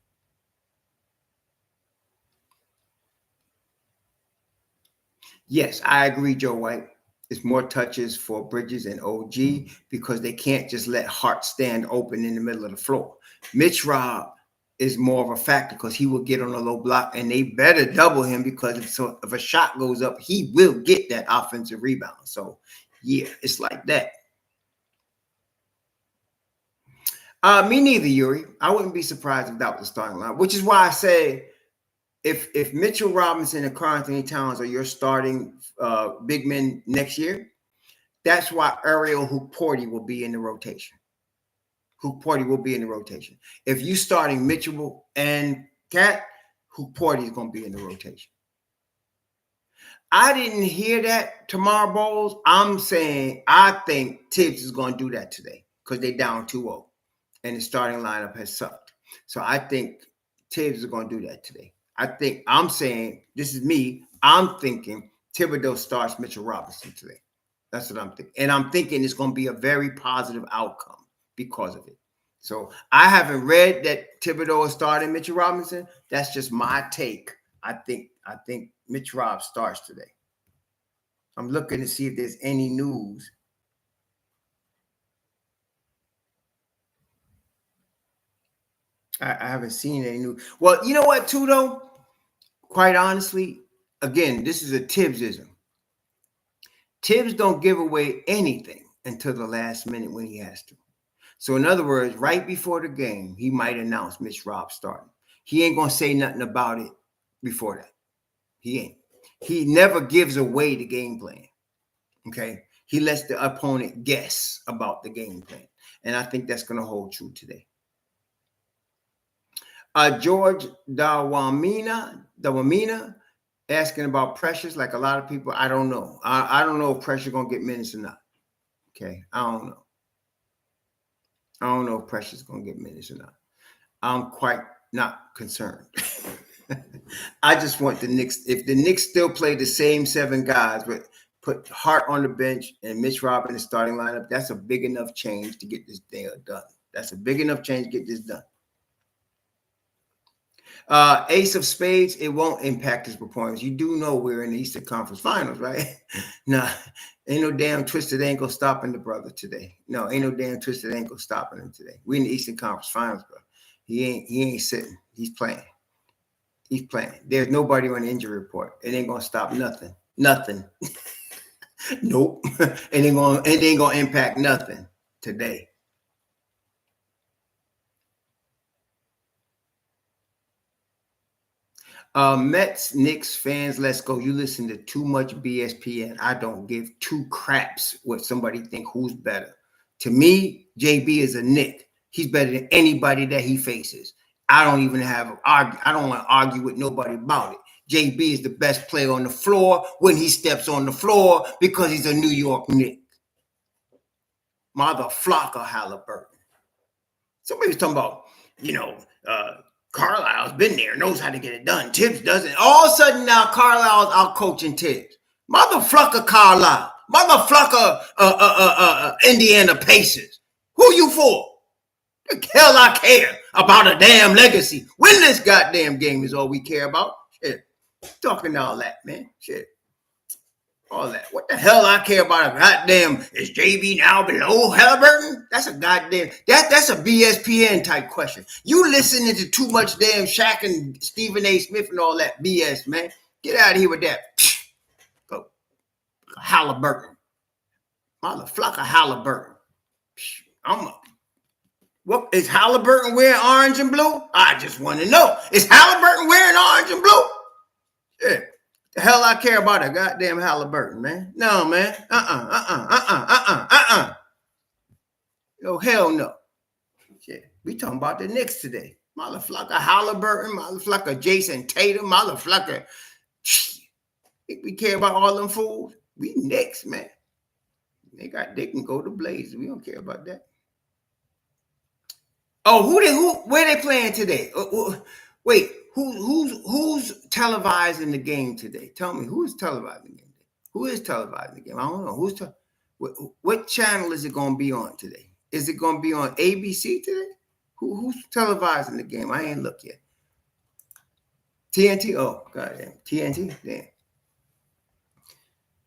Yes, I agree, Joe White. It's more touches for Bridges and OG because they can't just let Hart stand open in the middle of the floor. Mitch Rob is more of a factor because he will get on a low block, and they better double him because if a shot goes up, he will get that offensive rebound. So, yeah, it's like that. Me neither, Yuri. I wouldn't be surprised if that was the starting line, which is why I say if Mitchell Robinson and Karl Anthony Towns are your starting big men next year, that's why Ariel Hukporti will be in the rotation. Hukporti will be in the rotation. If you starting Mitchell and Cat, Hukporti is going to be in the rotation. I didn't hear that tomorrow, Bowles. I'm saying I think THIBS is going to do that today because they're down 2-0 and the starting lineup has sucked. So I think THIBS is going to do that today. I'm saying, this is me, I'm thinking Thibodeau starts Mitchell Robinson today. That's what I'm thinking. And I'm thinking it's going to be a very positive outcome because of it. So I haven't read that Thibodeau is starting Mitchell Robinson. That's just my take. I think Mitch Rob starts today. I'm looking to see if there's any news. I haven't seen any news. Well, you know what, too, though? Quite honestly, again, this is a Tibbsism. Tibbs don't give away anything until the last minute when he has to. So in other words, right before the game, he might announce Mitch Rob starting. He ain't going to say nothing about it before that. He ain't. He never gives away the game plan. Okay. He lets the opponent guess about the game plan. And I think that's going to hold true today. George Dawamina asking about Precious, like a lot of people. I don't know. I don't know if Precious going to get minutes or not. Okay. I don't know. I don't know if Precious is going to get minutes or not. I'm quite not concerned. I just want the Knicks. If the Knicks still play the same 7 guys, but put Hart on the bench and Mitch Rob in the starting lineup, that's a big enough change to get this thing done. That's a big enough change to get this done. Ace of Spades, it won't impact his performance. You do know we're in the Eastern Conference Finals, right? Nah, ain't no damn twisted ankle stopping the brother today. No, ain't no damn twisted ankle stopping him today. We're in the Eastern Conference Finals, bro. He ain't sitting. He's playing. He's playing. There's nobody on the injury report. It ain't gonna stop nothing. Nothing. Nope. It ain't gonna impact nothing today. Mets, Knicks fans, let's go. You listen to too much BSPN. I don't give 2 craps what somebody think who's better. To me, JB is a Knick. He's better than anybody that he faces. I don't even I don't want to argue with nobody about it. JB is the best player on the floor when he steps on the floor because he's a New York Knick. Motherflocker Halliburton. Somebody's talking about, Carlisle's been there, knows how to get it done. Tibbs doesn't. All of a sudden now, Carlisle's out coaching Tibbs. Motherfucker Carlisle. Motherfucker Indiana Pacers. Who you for? The hell I care about a damn legacy. Win this goddamn game is all we care about. Shit. Talking all that, man. Shit. All that. What the hell I care about a goddamn, is JB now below Halliburton? That's a goddamn, that's a BSPN type question. You listening to too much damn Shaq and Stephen A. Smith and all that BS, man. Get out of here with that. Go. Halliburton. Motherfucker Halliburton. What is Halliburton wearing orange and blue? I just want to know. Is Halliburton wearing orange and blue? Shit. The hell I care about a goddamn Halliburton, man. No, man. Oh, hell no. Shit. We talking about the Knicks today. Motherfucker Halliburton, motherfucker Jason Tatum, motherfucker. We care about all them fools. We Knicks, man. They can go to Blazers. We don't care about that. Oh, where they playing today? Wait, who's televising the game today? Tell me, who's televising the game? Who is televising the game? I don't know. What channel is it going to be on today? Is it going to be on ABC today? Who's televising the game? I ain't looked yet. TNT? Oh, goddamn. TNT? Damn.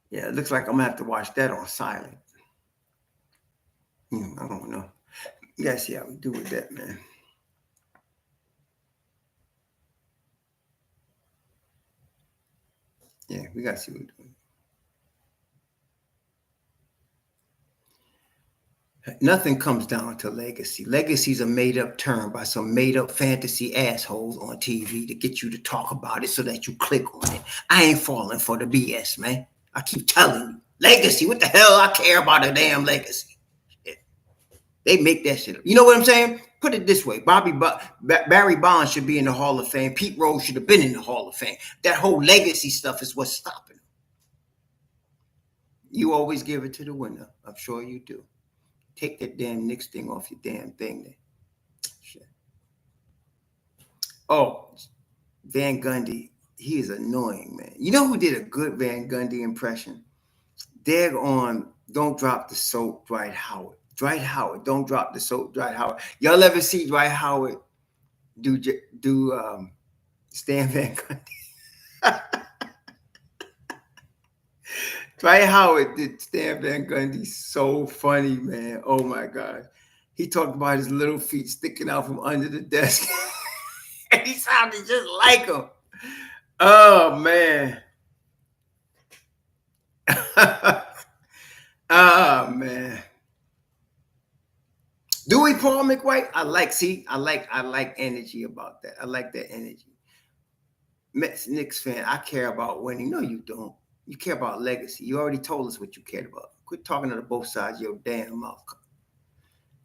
Yeah, it looks like I'm going to have to watch that on silent. I don't know. You gotta see how we do with that, man. Yeah, we gotta see what we're doing. Nothing comes down to legacy. Legacy's a made-up term by some made-up fantasy assholes on TV to get you to talk about it so that you click on it. I ain't falling for the BS, man. I keep telling you. Legacy, what the hell I care about a damn legacy? They make that shit up. You know what I'm saying? Put it this way. Barry Bonds should be in the Hall of Fame. Pete Rose should have been in the Hall of Fame. That whole legacy stuff is what's stopping them. You always give it to the winner. I'm sure you do. Take that damn Knicks thing off your damn thing there. Shit. Oh, Van Gundy, he is annoying, man. You know who did a good Van Gundy impression? Daggone, don't drop the soap, Dwight Howard. Dwight Howard, don't drop the soap, Dwight Howard. Y'all ever see Dwight Howard do Stan Van Gundy? Dwight Howard did Stan Van Gundy so funny, man. Oh my God. He talked about his little feet sticking out from under the desk. And he sounded just like him. Oh man. Oh man. Dewey Paul McWhite, I like energy about that. I like that energy. Knicks fan, I care about winning. No, you don't. You care about legacy. You already told us what you cared about. Quit talking to both sides of your damn mouth.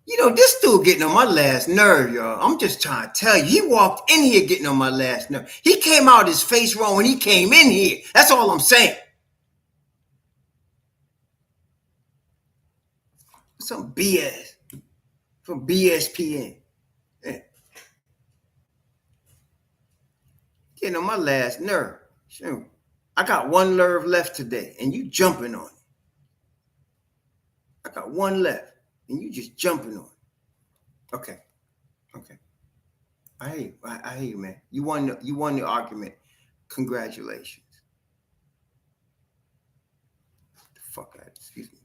You know, this dude getting on my last nerve, y'all. I'm just trying to tell you. He walked in here getting on my last nerve. He came out his face wrong when he came in here. That's all I'm saying. Some BS from BSPN. Yeah. Getting on my last nerve. Sure. I got one nerve left today, and you jumping on it. I got one left, and you just jumping on it. Okay. I hear you, man. You won the argument. Congratulations. The fuck out. Excuse me.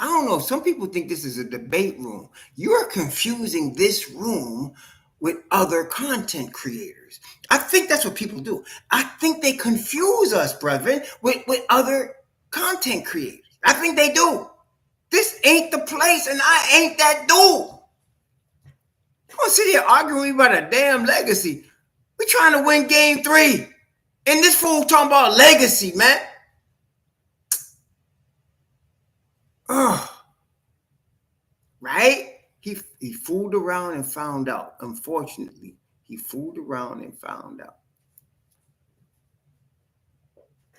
I don't know. Some people think this is a debate room. You're confusing this room with other content creators. I think that's what people do. I think they confuse us, brethren, with other content creators. I think they do. This ain't the place, and I ain't that dude. I'm gonna sit here arguing about a damn legacy. We trying to win game 3. And this fool talking about legacy, man. Right? He fooled around and found out. Unfortunately, he fooled around and found out.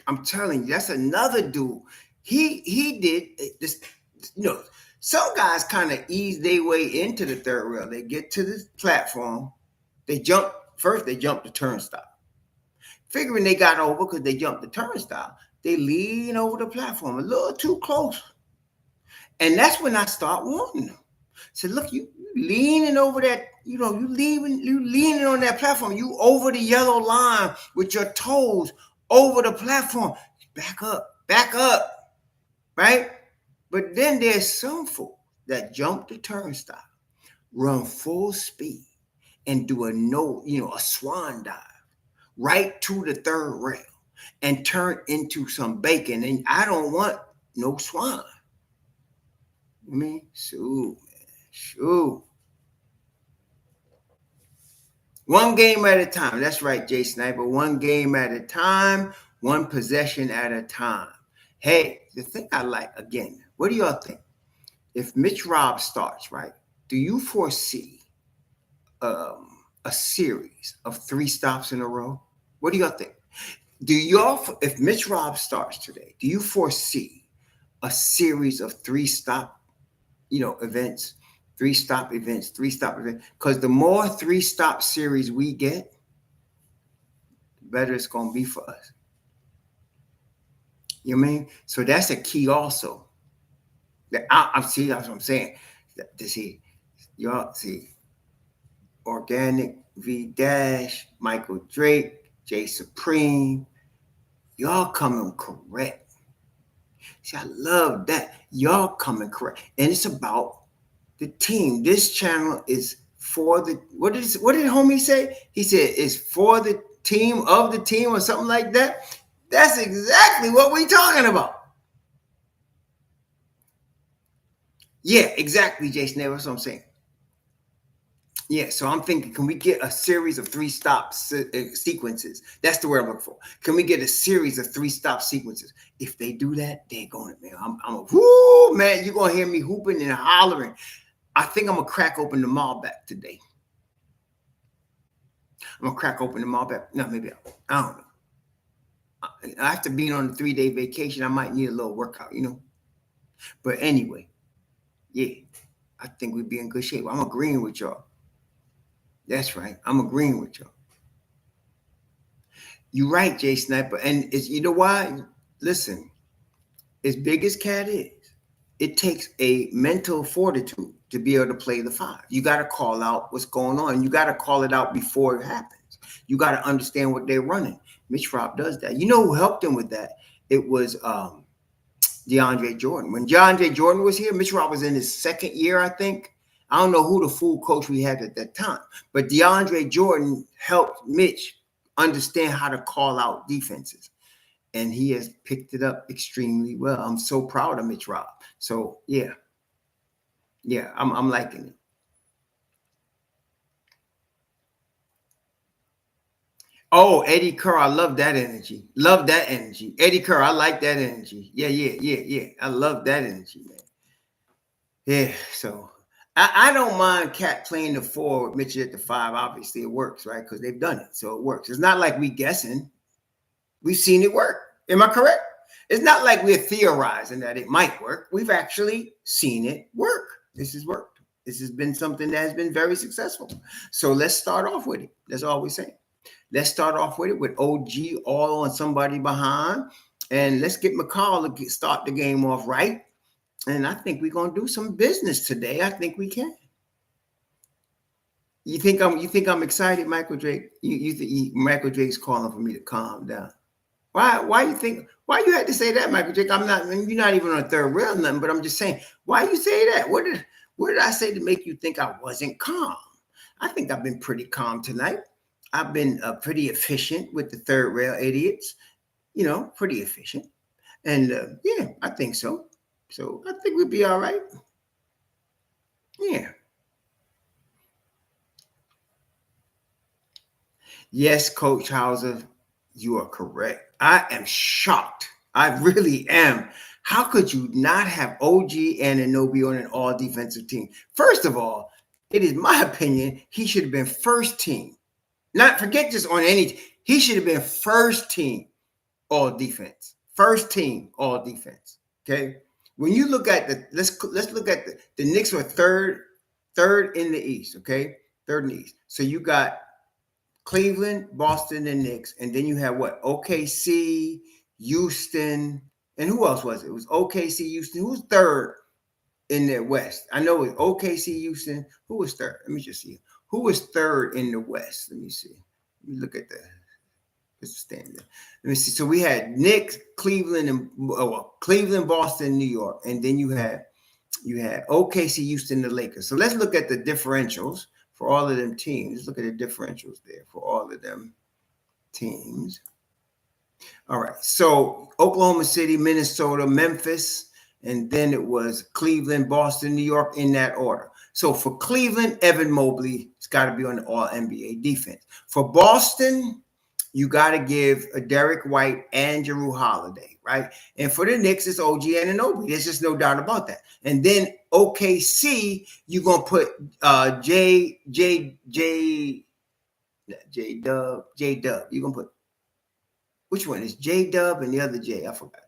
I'm telling you, that's another dude. He did this. You know, some guys kind of ease their way into the third rail. They get to the platform. They jump the turnstile. Figuring they got over because they jumped the turnstile. They lean over the platform a little too close. And that's when I start warning them. So look, you leaning over that, you leaning on that platform. You over the yellow line with your toes over the platform. Back up, right? But then there's some folk that jump the turnstile, run full speed, and do a swan dive right to the third rail and turn into some bacon. And I don't want no swan. Shoot. One game at a time. That's right, Jay Sniper. One game at a time, one possession at a time. Hey, the thing I like, again, what do y'all think? If MITCHROB'S starts, right, do you foresee a series of 3 stops in a row? What do y'all think? If MITCHROB'S starts today, do you foresee a series of 3-stop events, 3-stop events? Because the more 3-stop series we get, the better it's going to be for us. You know what I mean? So that's a key also. I see, that's what I'm saying. Y'all see, Organic, V Dash, Michael Drake, Jay Supreme, y'all coming correct. See, I love that. Y'all coming correct. And it's about the team. This channel is for the, what did homie say? He said it's for the team of the team or something like that. That's exactly what we're talking about. Yeah, exactly, Jason. That's what I'm saying. Yeah, so I'm thinking, can we get a series of 3-stop sequences? That's the word I'm looking for. Can we get a series of 3-stop sequences? If they do that, they're going to, man. Whoo, man, you're going to hear me hooping and hollering. I think I'm going to crack open the Malbec today. I'm going to crack open the Malbec. No, maybe I don't know. After being on a 3-day vacation, I might need a little workout, But anyway, yeah. I think we'd be in good shape. I'm agreeing with y'all. That's right. I'm agreeing with y'all. You're right, Jay Sniper. And it's, you know why? Listen, as big as Cat is, it takes a mental fortitude to be able to play the five. You got to call out what's going on. You got to call it out before it happens. You got to understand what they're running. Mitch Rob does that. You know who helped him with that? It was DeAndre Jordan. When DeAndre Jordan was here, Mitch Rob was in his second year, I think. I don't know who the full coach we had at that time, but DeAndre Jordan helped Mitch understand how to call out defenses. And he has picked it up extremely well. I'm so proud of Mitch Rob. So yeah, I'm liking it. Oh, Eddie Kerr, I love that energy. Love that energy. Eddie Kerr, I like that energy. Yeah. I love that energy, man. Yeah, so I don't mind Cat playing the 4 with Mitchell at the 5. Obviously, it works, right? Because they've done it, so it works. It's not like we guessing. We've seen it work. Am I correct? It's not like we're theorizing that it might work. We've actually seen it work. This has worked. This has been something that has been very successful. So let's start off with it. That's all we're saying. Let's start off with it with OG all on somebody behind. And let's get McCall to start the game off right. And I think we're going to do some business today. I think we can. You think I'm excited, Michael Drake? You think Michael Drake's calling for me to calm down? Why you had to say that, Michael Drake? I'm not. You're not even on third rail, nothing. But I'm just saying, why you say that? What did I say to make you think I wasn't calm? I think I've been pretty calm tonight. I've been pretty efficient with the third rail idiots. You know, pretty efficient, and yeah, I think so. So I think we'll be all right. Yeah. Yes, Coach Hauser, you are correct. I am shocked. I really am. How could you not have OG Anunoby on an all defensive team? First of all, it is my opinion he should have been first team. Not forget just on any. He should have been first team all defense. First team all defense. Okay. When you look at let's look at the Knicks were third in the East. Okay, third in the East. So you got Cleveland, Boston, and Knicks, and then you have what? OKC, Houston, and who else was it? It was OKC, Houston. Who's third in the West? I know it was OKC, Houston. Who was third? Let me just see. Who was third in the West? Let me see. Let me look at the standard. Let me see. So we had Knicks, Cleveland, and Cleveland, Boston, New York, and then you had OKC, Houston, the Lakers. So let's look at the differentials for all of them teams. Let's look at the differentials there for all of them teams. All right. So Oklahoma City, Minnesota, Memphis, and then it was Cleveland, Boston, New York in that order. So for Cleveland, Evan Mobley has got to be on the All-NBA defense. For Boston, you got to give a Derek White and Jrue Holiday, right? And for the Knicks, it's OG Anunoby. There's just no doubt about that. And then OKC, you're gonna put J Dub. You're gonna put which one is J Dub and the other J? I forgot.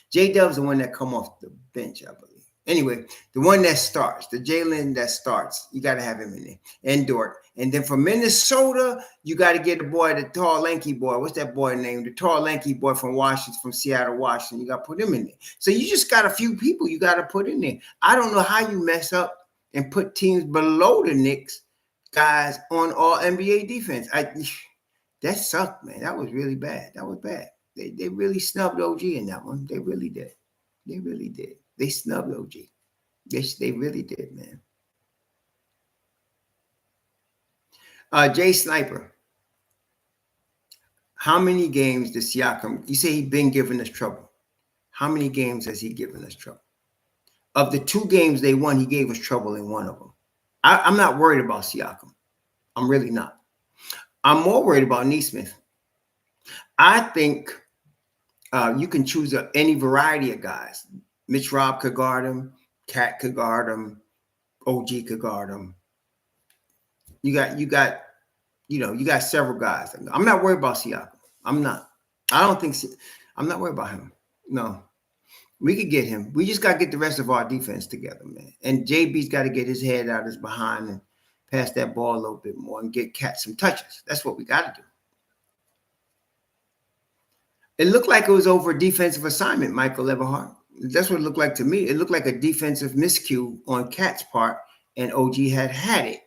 J Dub's the one that come off the bench, I believe. Anyway, the one that starts, the Jalen that starts, you got to have him in there. And Dort. And then for Minnesota, you got to get the boy, the tall, lanky boy. What's that boy name? The tall, lanky boy from Washington, from Seattle, Washington. You got to put him in there. So you just got a few people you got to put in there. I don't know how you mess up and put teams below the Knicks guys on all NBA defense. That sucked, man. That was really bad. That was bad. They really snubbed OG in that one. They really did. They really did. They snubbed OG. Yes, they really did, man. Jay Sniper. How many games does Siakam? You say he's been giving us trouble. How many games has he given us trouble? Of the 2 games they won, he gave us trouble in one of them. I'm not worried about Siakam. I'm really not. I'm more worried about Nesmith. I think you can choose any variety of guys. Mitch Rob could guard him. Cat could guard him. OG could guard him. You got several guys. I'm not worried about Siakam. I'm not. I'm not worried about him. No. We could get him. We just got to get the rest of our defense together, man. And JB's got to get his head out of his behind and pass that ball a little bit more and get Cat some touches. That's what we got to do. It looked like it was over a defensive assignment, Michael Everhart. That's what it looked like to me. It looked like a defensive miscue on Cat's part, and OG had it.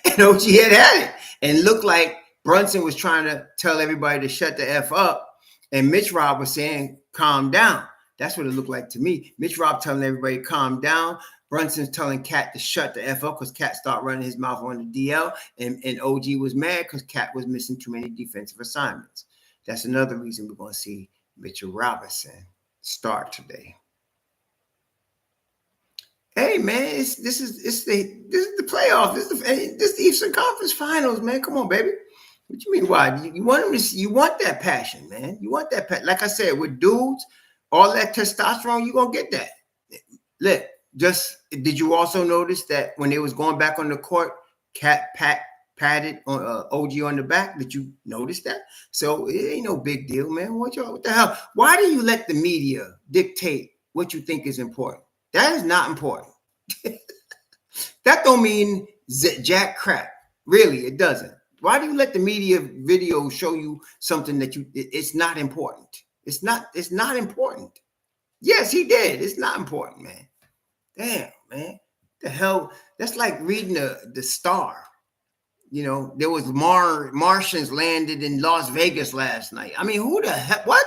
And OG had it. And looked like Brunson was trying to tell everybody to shut the F up. And Mitch Rob was saying, calm down. That's what it looked like to me. Mitch Rob telling everybody, calm down. Brunson's telling Cat to shut the F up because Cat started running his mouth on the DL. And OG was mad because Cat was missing too many defensive assignments. That's another reason we're going to see Mitchell Robinson start today. Hey, man, this is the playoffs. This is the Eastern Conference Finals, man. Come on, baby. What you mean? Why? You want him to? You want that passion, man. You want that passion. Like I said, with dudes, all that testosterone, you're gonna get that. Look, did you also notice that when they was going back on the court, Cat patted on OG on the back? Did you notice that? So it ain't no big deal, man. What the hell? Why do you let the media dictate what you think is important? That is not important. That don't mean jack crap. Really, it doesn't. Why do you let the media video show you something that it's not important? It's not important. Yes, he did. It's not important, man. Damn, man. The hell? That's like reading the Star. You know, there was Martians landed in Las Vegas last night. I mean, who the heck? What?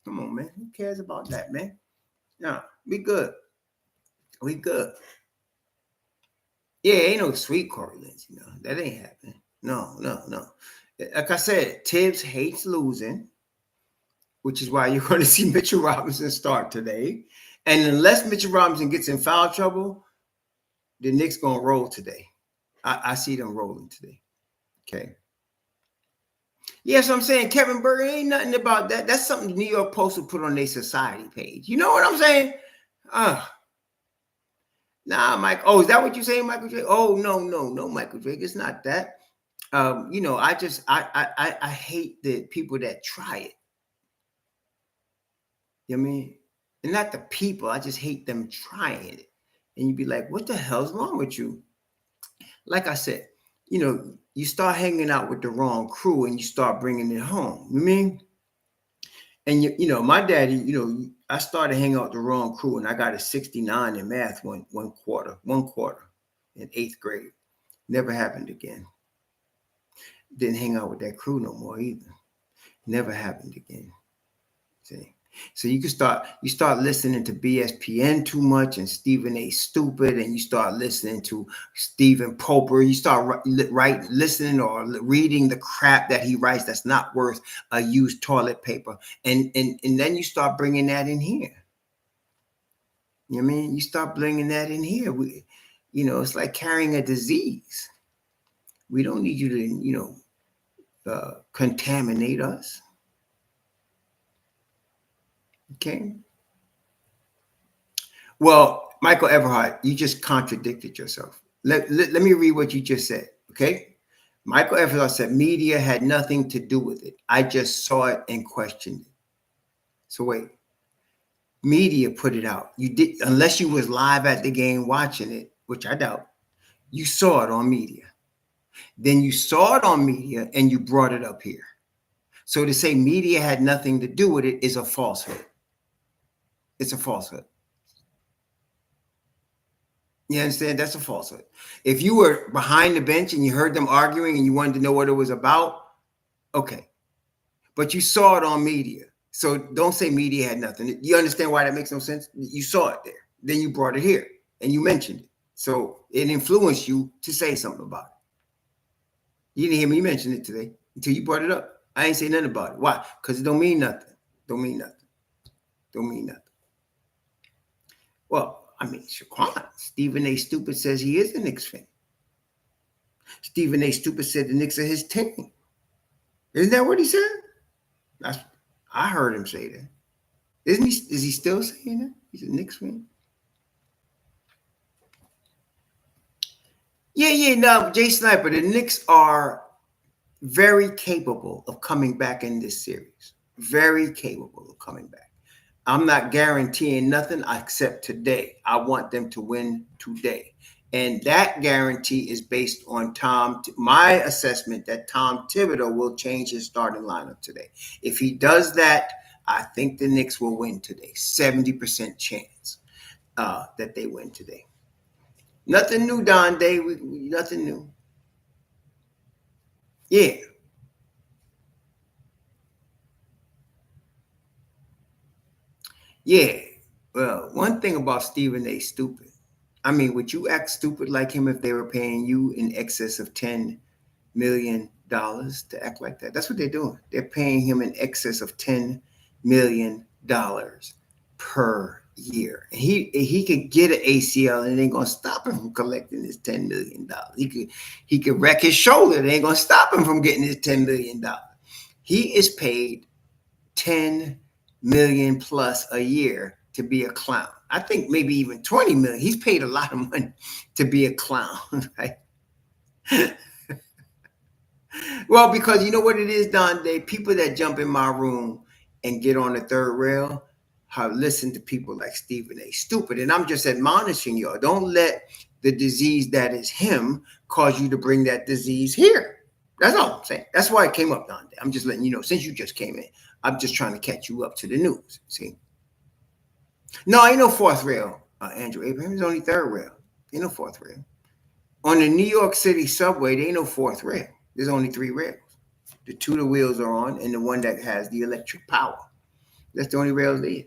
Come on, man. Who cares about that, man? No, we good. We good. Yeah, ain't no sweet correlation. You know, that ain't happening. No. Like I said, THIBS hates losing, which is why you're going to see Mitchell Robinson start today. And unless Mitchell Robinson gets in foul trouble, the Knicks going to roll today. I see them rolling today. Okay. Yeah, so I'm saying Kevin Burger ain't nothing about that. That's something the New York Post will put on their society page. You know what I'm saying? Nah, Mike. Oh, is that what you're saying, Michael Drake? Oh, no, Michael Drake. It's not that. You know, I hate the people that try it. You know what I mean? And not the people. I just hate them trying it. And you'd be like, what the hell's wrong with you? Like I said, you know, you start hanging out with the wrong crew and you start bringing it home. You know what I mean? And, you know, my daddy, you know, I started hanging out with the wrong crew and I got a 69 in math one quarter in 8th grade. Never happened again. Didn't hang out with that crew no more either. Never happened again. See? So you start listening to BSPN too much and Stephen A. Stupid, and you start listening to Stephen Poper. You start listening or reading the crap that he writes that's not worth a used toilet paper, and then you start bringing that in here. You know what I mean? You start bringing that in here. You know, it's like carrying a disease. We don't need you to, you know, contaminate us. Okay. Well, Michael Everhart, you just contradicted yourself. Let me read what you just said. Okay. Michael Everhart said media had nothing to do with it. I just saw it and questioned it. So wait, media put it out. You did, unless you was live at the game watching it, which I doubt. You saw it on media. Then you saw it on media and you brought it up here. So to say media had nothing to do with it is a falsehood. It's a falsehood. You understand? That's a falsehood. If you were behind the bench and you heard them arguing and you wanted to know what it was about, okay. But you saw it on media. So don't say media had nothing. You understand why that makes no sense? You saw it there. Then you brought it here and you mentioned it. So it influenced you to say something about it. You didn't hear me mention it today until you brought it up. I ain't say nothing about it. Why? Because it don't mean nothing. Don't mean nothing. Don't mean nothing. Well, I mean, Shaquan, Stephen A. Stupid says he is a Knicks fan. Stephen A. Stupid said the Knicks are his team. Isn't that what he said? I heard him say that. Isn't he? Is he still saying that? He's a Knicks fan. Yeah. No, Jay Sniper, the Knicks are very capable of coming back in this series. Very capable of coming back. I'm not guaranteeing nothing except today. I want them to win today. And that guarantee is based on my assessment that Tom Thibodeau will change his starting lineup today. If he does that, I think the Knicks will win today. 70% chance that they win today. Nothing new, Don Day. Nothing new. Yeah. Yeah. Well, one thing about Stephen A. Stupid. I mean, would you act stupid like him if they were paying you in excess of $10 million to act like that? That's what they're doing. They're paying him in excess of $10 million per year. And he could get an ACL and it ain't gonna stop him from collecting his $10 million. He could wreck his shoulder. It ain't gonna stop him from getting his $10 million. He is paid $10 million plus a year to be a clown. I think maybe even 20 million. He's paid a lot of money to be a clown, right? Well, because you know what it is, Don Day? People that jump in my room and get on the third rail have listened to people like Stephen A. Stupid. And I'm just admonishing y'all. Don't let the disease that is him cause you to bring that disease here. That's all I'm saying. That's why it came up, Don Day. I'm just letting you know, since you just came in, I'm just trying to catch you up to the news. See? No, ain't no fourth rail, Andrew Abraham. It's only third rail. Ain't no fourth rail. On the New York City subway, there ain't no fourth rail. There's only 3 rails. The 2 the wheels are on and the one that has the electric power. That's the only rails there.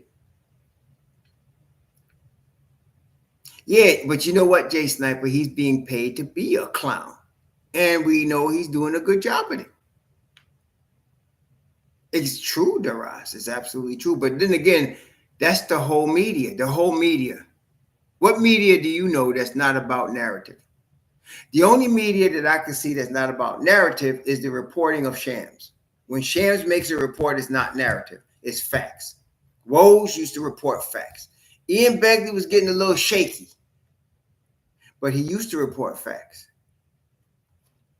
Yeah, but you know what, Jay Sniper? He's being paid to be a clown. And we know he's doing a good job at it. It's true, Daraz. It's absolutely true. But then again, that's the whole media. The whole media. What media do you know that's not about narrative? The only media that I can see that's not about narrative is the reporting of Shams. When Shams makes a report, it's not narrative. It's facts. Woj used to report facts. Ian Begley was getting a little shaky, but he used to report facts.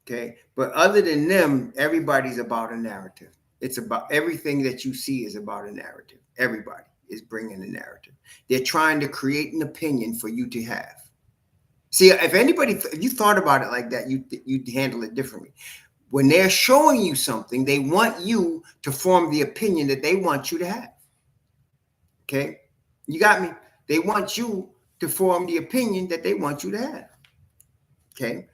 Okay? But other than them, everybody's about a narrative. It's about everything that you see is about a narrative. Everybody is bringing a narrative. They're trying to create an opinion for you to have. See, if you thought about it like that, you'd handle it differently. When they're showing you something, they want you to form the opinion that they want you to have. Okay? You got me? They want you to form the opinion that they want you to have. Okay?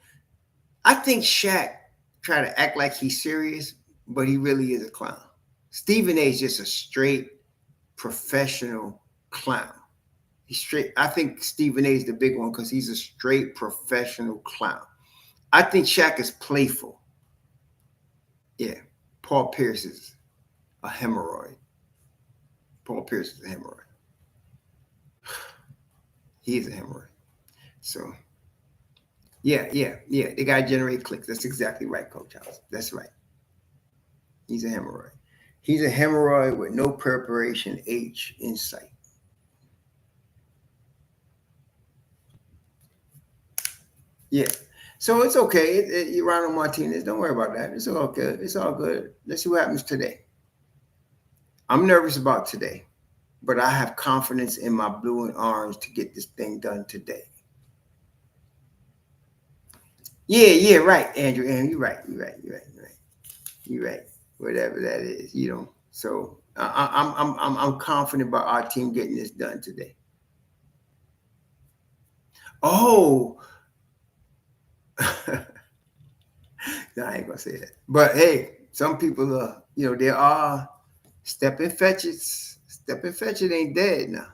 I think Shaq tried to act like he's serious, but he really is a clown. Stephen A is just a straight professional clown. He's straight. I think Stephen A is the big one because he's a straight professional clown. I think Shaq is playful. Yeah. Paul Pierce is a hemorrhoid. Paul Pierce is a hemorrhoid. He's a hemorrhoid. So, yeah. The guy generates clicks. That's exactly right, Coach House. That's right. He's a hemorrhoid. He's a hemorrhoid with no preparation, H in sight. Yeah. So it's okay. Ronald Martinez, don't worry about that. It's all good. It's all good. Let's see what happens today. I'm nervous about today, but I have confidence in my blue and orange to get this thing done today. Yeah, right, Andrew. You're right. You're right. Whatever that is, So I'm confident about our team getting this done today. Oh. No, I ain't gonna say that. But hey, some people there are Stepin Fetchit. Stepin Fetchit ain't dead now.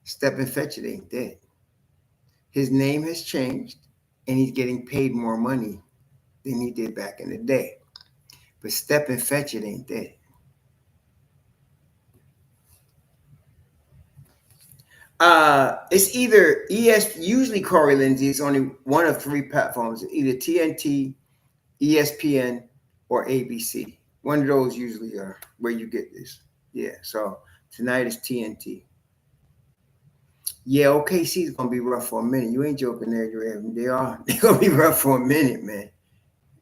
Stepin Fetchit ain't dead. His name has changed and he's getting paid more money than he did back in the day. But Stepin Fetchit ain't dead. It's either usually Corey Lindsey is only one of 3 platforms, either TNT, ESPN, or ABC. One of those usually are where you get this. Yeah, so tonight is TNT. Yeah, OKC is going to be rough for a minute. You ain't joking there, Drew. They're going to be rough for a minute, man.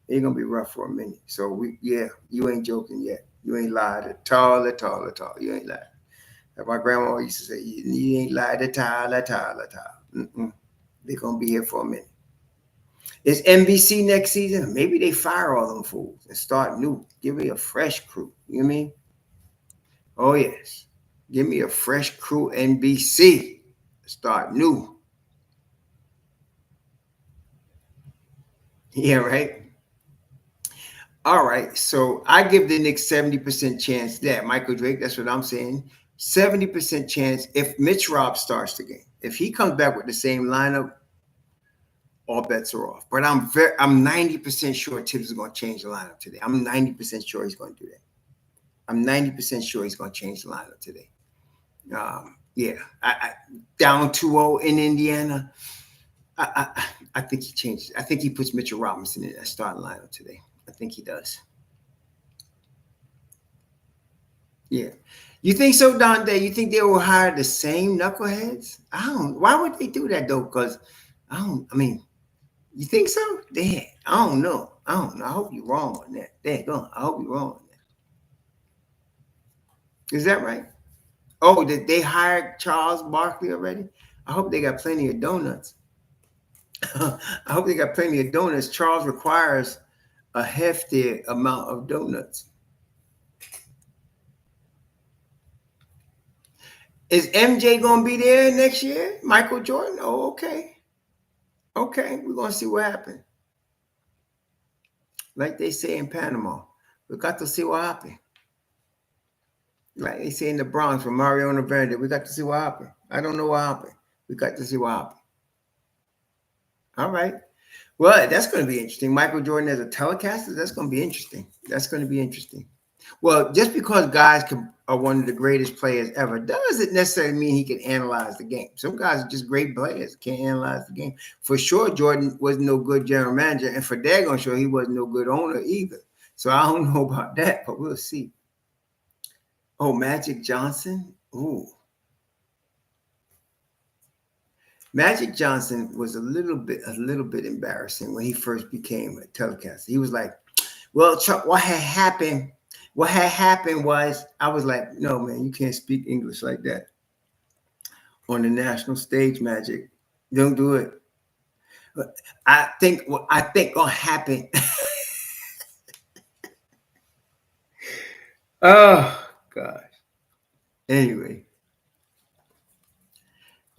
They're going to be rough for a minute. So, you ain't joking yet. You ain't lied at all, at all, at all. You ain't lied. Like my grandma used to say, you ain't lied at all, at all, at all. They're going to be here for a minute. Is NBC next season? Maybe they fire all them fools and start new. Give me a fresh crew. You know what I mean? Oh, yes. Give me a fresh crew, NBC. Start new. Yeah, right? All right. So I give the Knicks 70% chance that Michael Drake, that's what I'm saying. 70% chance if MITCHROB'S starts the game. If he comes back with the same lineup, all bets are off. But I'm 90% sure THIBS is going to change the lineup today. I'm 90% sure he's going to do that. I'm 90% sure he's going to change the lineup today. Yeah, down 2-0 in Indiana. I think he changes. I think he puts Mitchell Robinson in that starting lineup today. I think he does. Yeah. You think so, Dante? You think they will hire the same knuckleheads? I don't. Why would they do that though? Because I mean, you think so? I don't know. I hope you're wrong on that. I hope you're wrong on that. Is that right? Oh, did they hire Charles Barkley already? I hope they got plenty of donuts. I hope they got plenty of donuts. Charles requires a hefty amount of donuts. Is MJ going to be there next year? Michael Jordan? Oh, okay. Okay, we're going to see what happens. Like they say in Panama, we got to see what happens. Like they say in the Bronx from Mariano Verde, we got to see what happened. I don't know what happened. We got to see what happened. All right. Well, that's going to be interesting. Michael Jordan as a telecaster, that's going to be interesting. That's going to be interesting. Well, just because guys are one of the greatest players ever doesn't necessarily mean he can analyze the game. Some guys are just great players, can't analyze the game. For sure, Jordan was no good general manager, and for daggone sure, he was no good owner either. So I don't know about that, but we'll see. Oh, Magic Johnson? Ooh. Magic Johnson was a little bit embarrassing when he first became a telecaster. He was like, well, Chuck, what had happened was, I was like, no, man, you can't speak English like that on the national stage, Magic. Don't do it. But I think gonna happen. Oh, gosh. Anyway.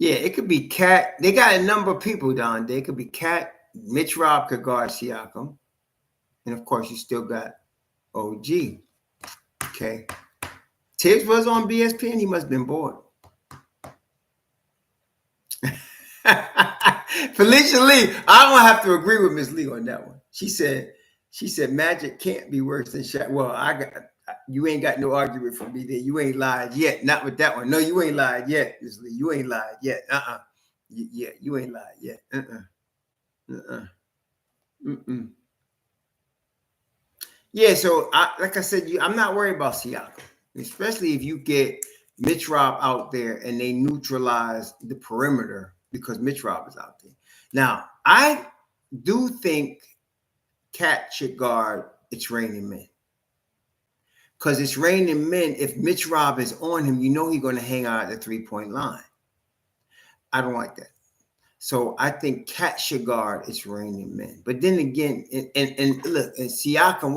Yeah, it could be Cat. They got a number of people down there. It could be Cat. Mitch Rob could guard Siakam. And, of course, you still got OG. Okay. THIBS was on BSPN. He must have been bored. Felicia Lee. I don't have to agree with Miss Lee on that one. She said Magic can't be worse than Shaq. Well, you ain't got no argument for me there. You ain't lied yet. Not with that one. No, you ain't lied yet, Miss Lee. You ain't lied yet. Yeah, you ain't lied yet. Yeah, so like I said, I'm not worried about Siakam, especially if you get Mitch Rob out there and they neutralize the perimeter because Mitch Rob is out there. Now, I do think Cat should guard It's Raining Men. Because It's Raining Men, if Mitch Rob is on him, you know he's going to hang out at the three-point line. I don't like that. So I think Cat should guard It's Raining Men. But then again, and look, and Siakam,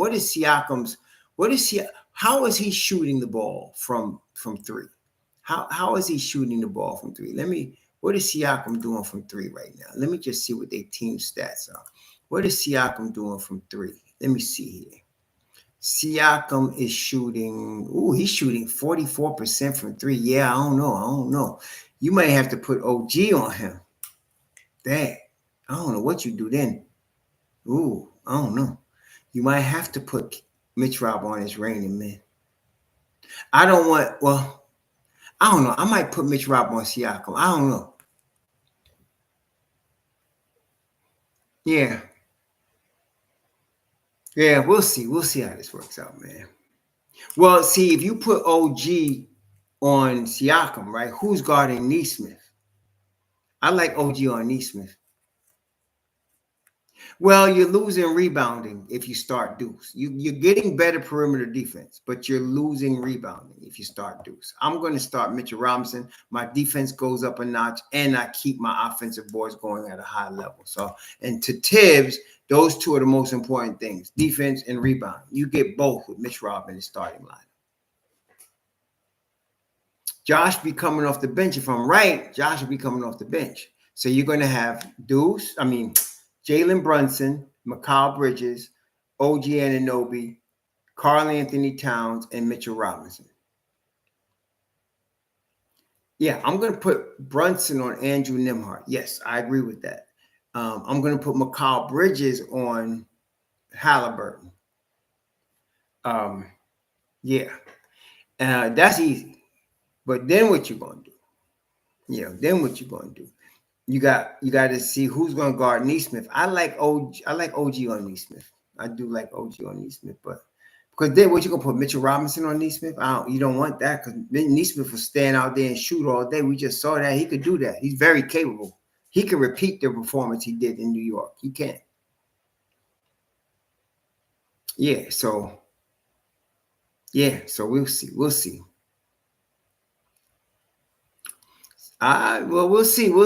how is he shooting the ball from three? How is he shooting the ball from three? What is Siakam doing from three right now? Let me just see what their team stats are. What is Siakam doing from three? Let me see here. Siakam is shooting, he's shooting 44% from three. Yeah, I don't know. You might have to put OG on him. Dang, I don't know what you do then. I don't know. You might have to put Mitch Rob on It's Raining Men. I don't know. I might put Mitch Rob on Siakam. I don't know. Yeah. Yeah, we'll see. We'll see how this works out, man. Well, see, if you put OG on Siakam, right, who's guarding Nesmith? I like OG on Nesmith. Well, you're losing rebounding if you start Deuce. You're getting better perimeter defense, but you're losing rebounding if you start Deuce. I'm going to start Mitchell Robinson. My defense goes up a notch, and I keep my offensive boards going at a high level. So, and to THIBS, those two are the most important things, defense and rebound. You get both with Mitch Robinson in the starting line. Josh be coming off the bench. If I'm right, Josh will be coming off the bench. So you're going to have Jalen Brunson, Mikal Bridges, OG Anunoby, Karl Anthony Towns, and Mitchell Robinson. Yeah, I'm going to put Brunson on Andrew Nembhard. Yes, I agree with that. I'm going to put Mikal Bridges on Halliburton. That's easy. But then what you going to do? You got to see who's going to guard Neesmith. I like OG on Neesmith. I do like OG on Neesmith, but because then what you gonna put Mitchell Robinson on Neesmith? You don't want that because Neesmith will stand out there and shoot all day. We just saw that he could do that. He's very capable. He can repeat the performance he did in New York. He can. Yeah. So we'll see. We'll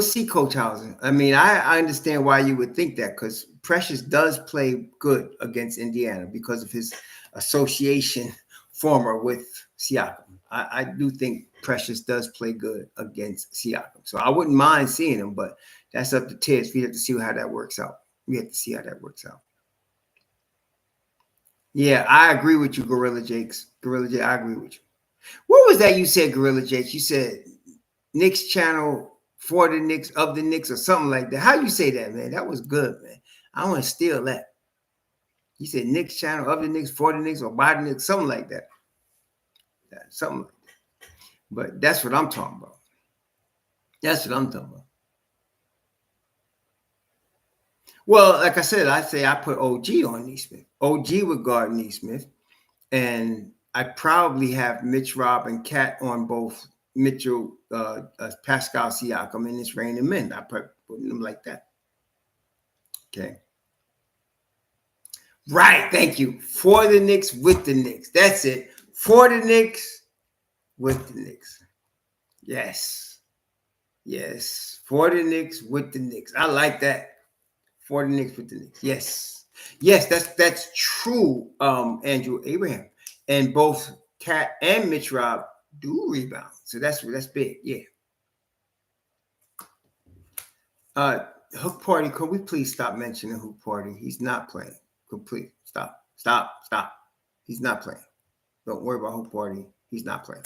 see, Coach Hauser. I mean, I understand why you would think that because Precious does play good against Indiana because of his association former with Siakam. I do think Precious does play good against Siakam. So I wouldn't mind seeing him, but that's up to THIBS. We have to see how that works out. Yeah, I agree with you, Gorilla Jakes. I agree with you. What was that you said, Gorilla Jakes? You said Knicks channel for the Knicks, of the Knicks, or something like that. How you say that, man? That was good, man. I want to steal that. You said Knicks channel, of the Knicks, for the Knicks, or by the Knicks, something like that. Something like that. But that's what I'm talking about. Well, like I said, I put OG on Neesmith. OG would guard Neesmith, and I probably have Mitch Rob and Cat on both Mitchell, Pascal Siakam, and it's Rain and Men. I put them like that. Okay. Right. Thank you. For the Knicks, with the Knicks. That's it. For the Knicks, with the Knicks. Yes. For the Knicks, with the Knicks. I like that. For the Knicks, with the Knicks. Yes, that's true, Andrew Abraham. And both Cat and Mitch Rob do rebound. So that's big. Yeah. Hook Party, could we please stop mentioning Hook Party? He's not playing. Complete. Stop. He's not playing. Don't worry about Hook Party. He's not playing.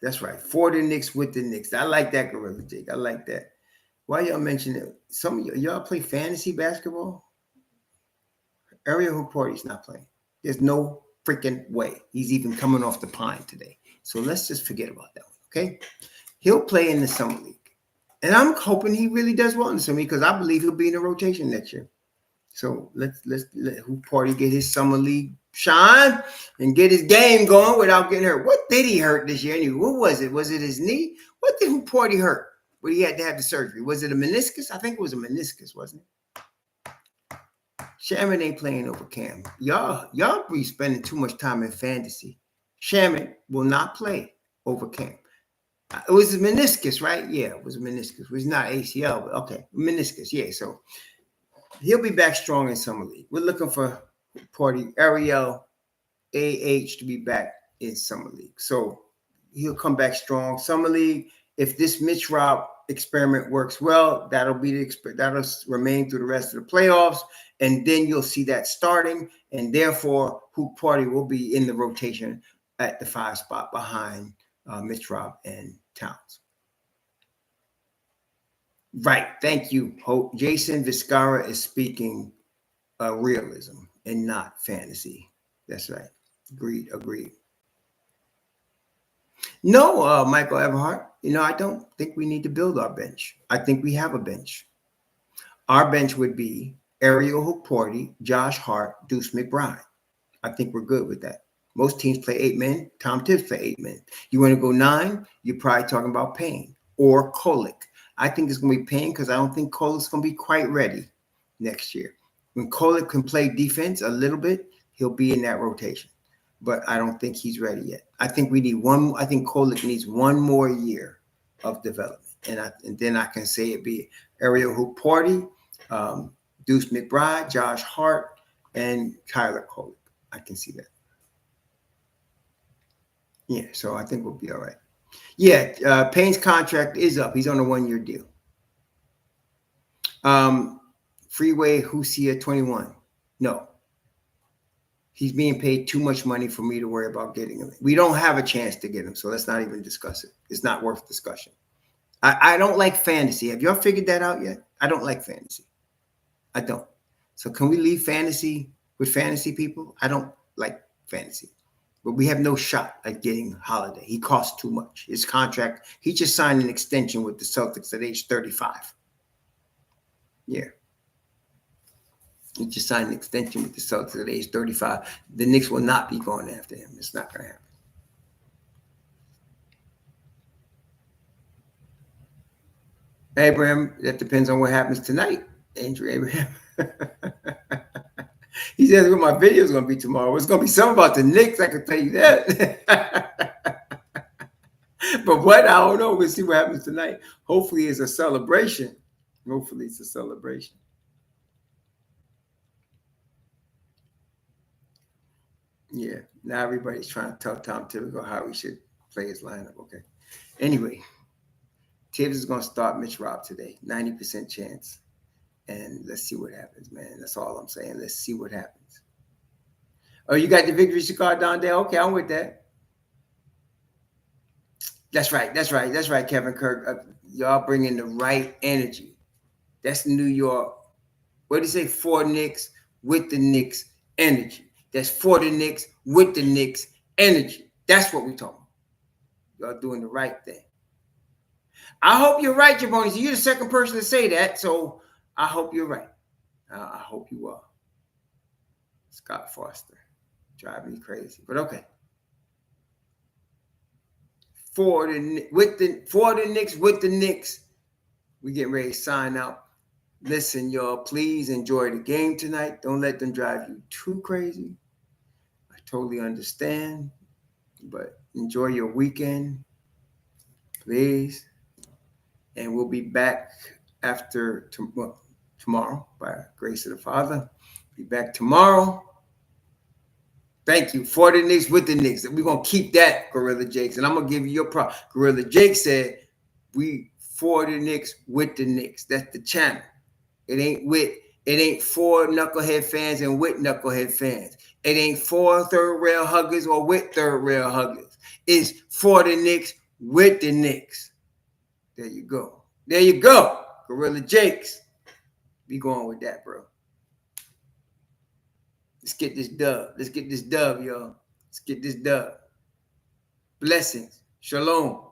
That's right. For the Knicks, with the Knicks. I like that, Gorilla Jake. I like that. Why y'all mention it? Some of y'all play fantasy basketball? Ariel Hook Party's not playing. There's no freaking way he's even coming off the pine today. So let's just forget about that one, okay? He'll play in the summer league. And I'm hoping he really does well in the summer league because I believe he'll be in the rotation next year. So let's let Hoop Party get his summer league shine and get his game going without getting hurt. What did he hurt this year anyway? What was it? Was it his knee? What did Hoop Party hurt? Where he had to have the surgery? Was it a meniscus? I think it was a meniscus, wasn't it? Shaman ain't playing over Cam. Y'all be spending too much time in fantasy. Shaman will not play over Cam. It was a meniscus, right? Yeah, it was a meniscus. It was not ACL, but okay, meniscus. Yeah, so he'll be back strong in summer league. We're looking for Party Ariel AH to be back in summer league. So he'll come back strong. Summer league, if this Mitch Rob experiment works well, that'll remain through the rest of the playoffs, and then you'll see that starting, and therefore Hoop Party will be in the rotation at the 5 spot behind Mitch Rob and Towns. Right. Thank you, Hope. Jason Vizcarra is speaking realism and not fantasy. That's right. Agreed. No, Michael Everhart, I don't think we need to build our bench. I think we have a bench. Our bench would be Ariel Hook Party, Josh Hart, Deuce McBride. I think we're good with that. Most teams play 8 men. Tom THIBS play 8 men. You want to go 9? You're probably talking about Payne or Kolek. I think it's going to be pain because I don't think Cole's going to be quite ready next year. When Cole can play defense a little bit, he'll be in that rotation. But I don't think he's ready yet. I think we need one. I think Kolek needs one more year of development, and then I can say it be Ariel Hoop Party, Deuce McBride, Josh Hart, and Tyler Kolek. I can see that. Yeah, so I think we'll be all right. Yeah, Payne's contract is up. He's on a 1-year deal. Freeway Husia 21. No. He's being paid too much money for me to worry about getting him. We don't have a chance to get him, so let's not even discuss it. It's not worth discussion. I don't like fantasy. Have y'all figured that out yet? I don't like fantasy. I don't. So can we leave fantasy with fantasy people? I don't like fantasy. But we have no shot at getting Holiday. He costs too much. His contract, he just signed an extension with the Celtics at age 35. Yeah. He just signed an extension with the Celtics at age 35. The Knicks will not be going after him. It's not going to happen. Abraham, that depends on what happens tonight. Andrew Abraham. He says what my video is going to be tomorrow. It's going to be something about the Knicks. I can tell you that. But what? I don't know. We'll see what happens tonight. Hopefully it's a celebration. Hopefully it's a celebration. Yeah. Now everybody's trying to tell Tom Thibodeau how he should play his lineup. Okay. Anyway, Tibbs is going to start MITCHROB today. 90% chance. And let's see what happens, man. That's all I'm saying. Let's see what happens. Oh, you got the victory cigar down there? Okay, I'm with that. That's right. That's right. That's right, Kevin Kirk. Y'all bring in the right energy. That's New York. What do you say? For Knicks, with the Knicks energy. That's for the Knicks, with the Knicks energy. That's what we're talking about. Y'all doing the right thing. I hope you're right, Jaboni. You're the second person to say that, so I hope you're right. I hope you are. Scott Foster. Drive me crazy. But okay. For the Knicks, with the Knicks, we getting ready to sign out. Listen, y'all, please enjoy the game tonight. Don't let them drive you too crazy. I totally understand. But enjoy your weekend, please. And we'll be back after tomorrow, by grace of the Father. Be back tomorrow. Thank you. For the Knicks, with the Knicks. We're going to keep that, Gorilla Jakes. And I'm going to give you your prop. Gorilla Jake said, we for the Knicks, with the Knicks. That's the channel. It ain't for knucklehead fans and with knucklehead fans. It ain't for third rail huggers or with third rail huggers. It's for the Knicks, with the Knicks. There you go. There you go. Gorilla Jakes. Be going with that, bro. Let's get this dub. Let's get this dub, y'all. Let's get this dub. Blessings. Shalom.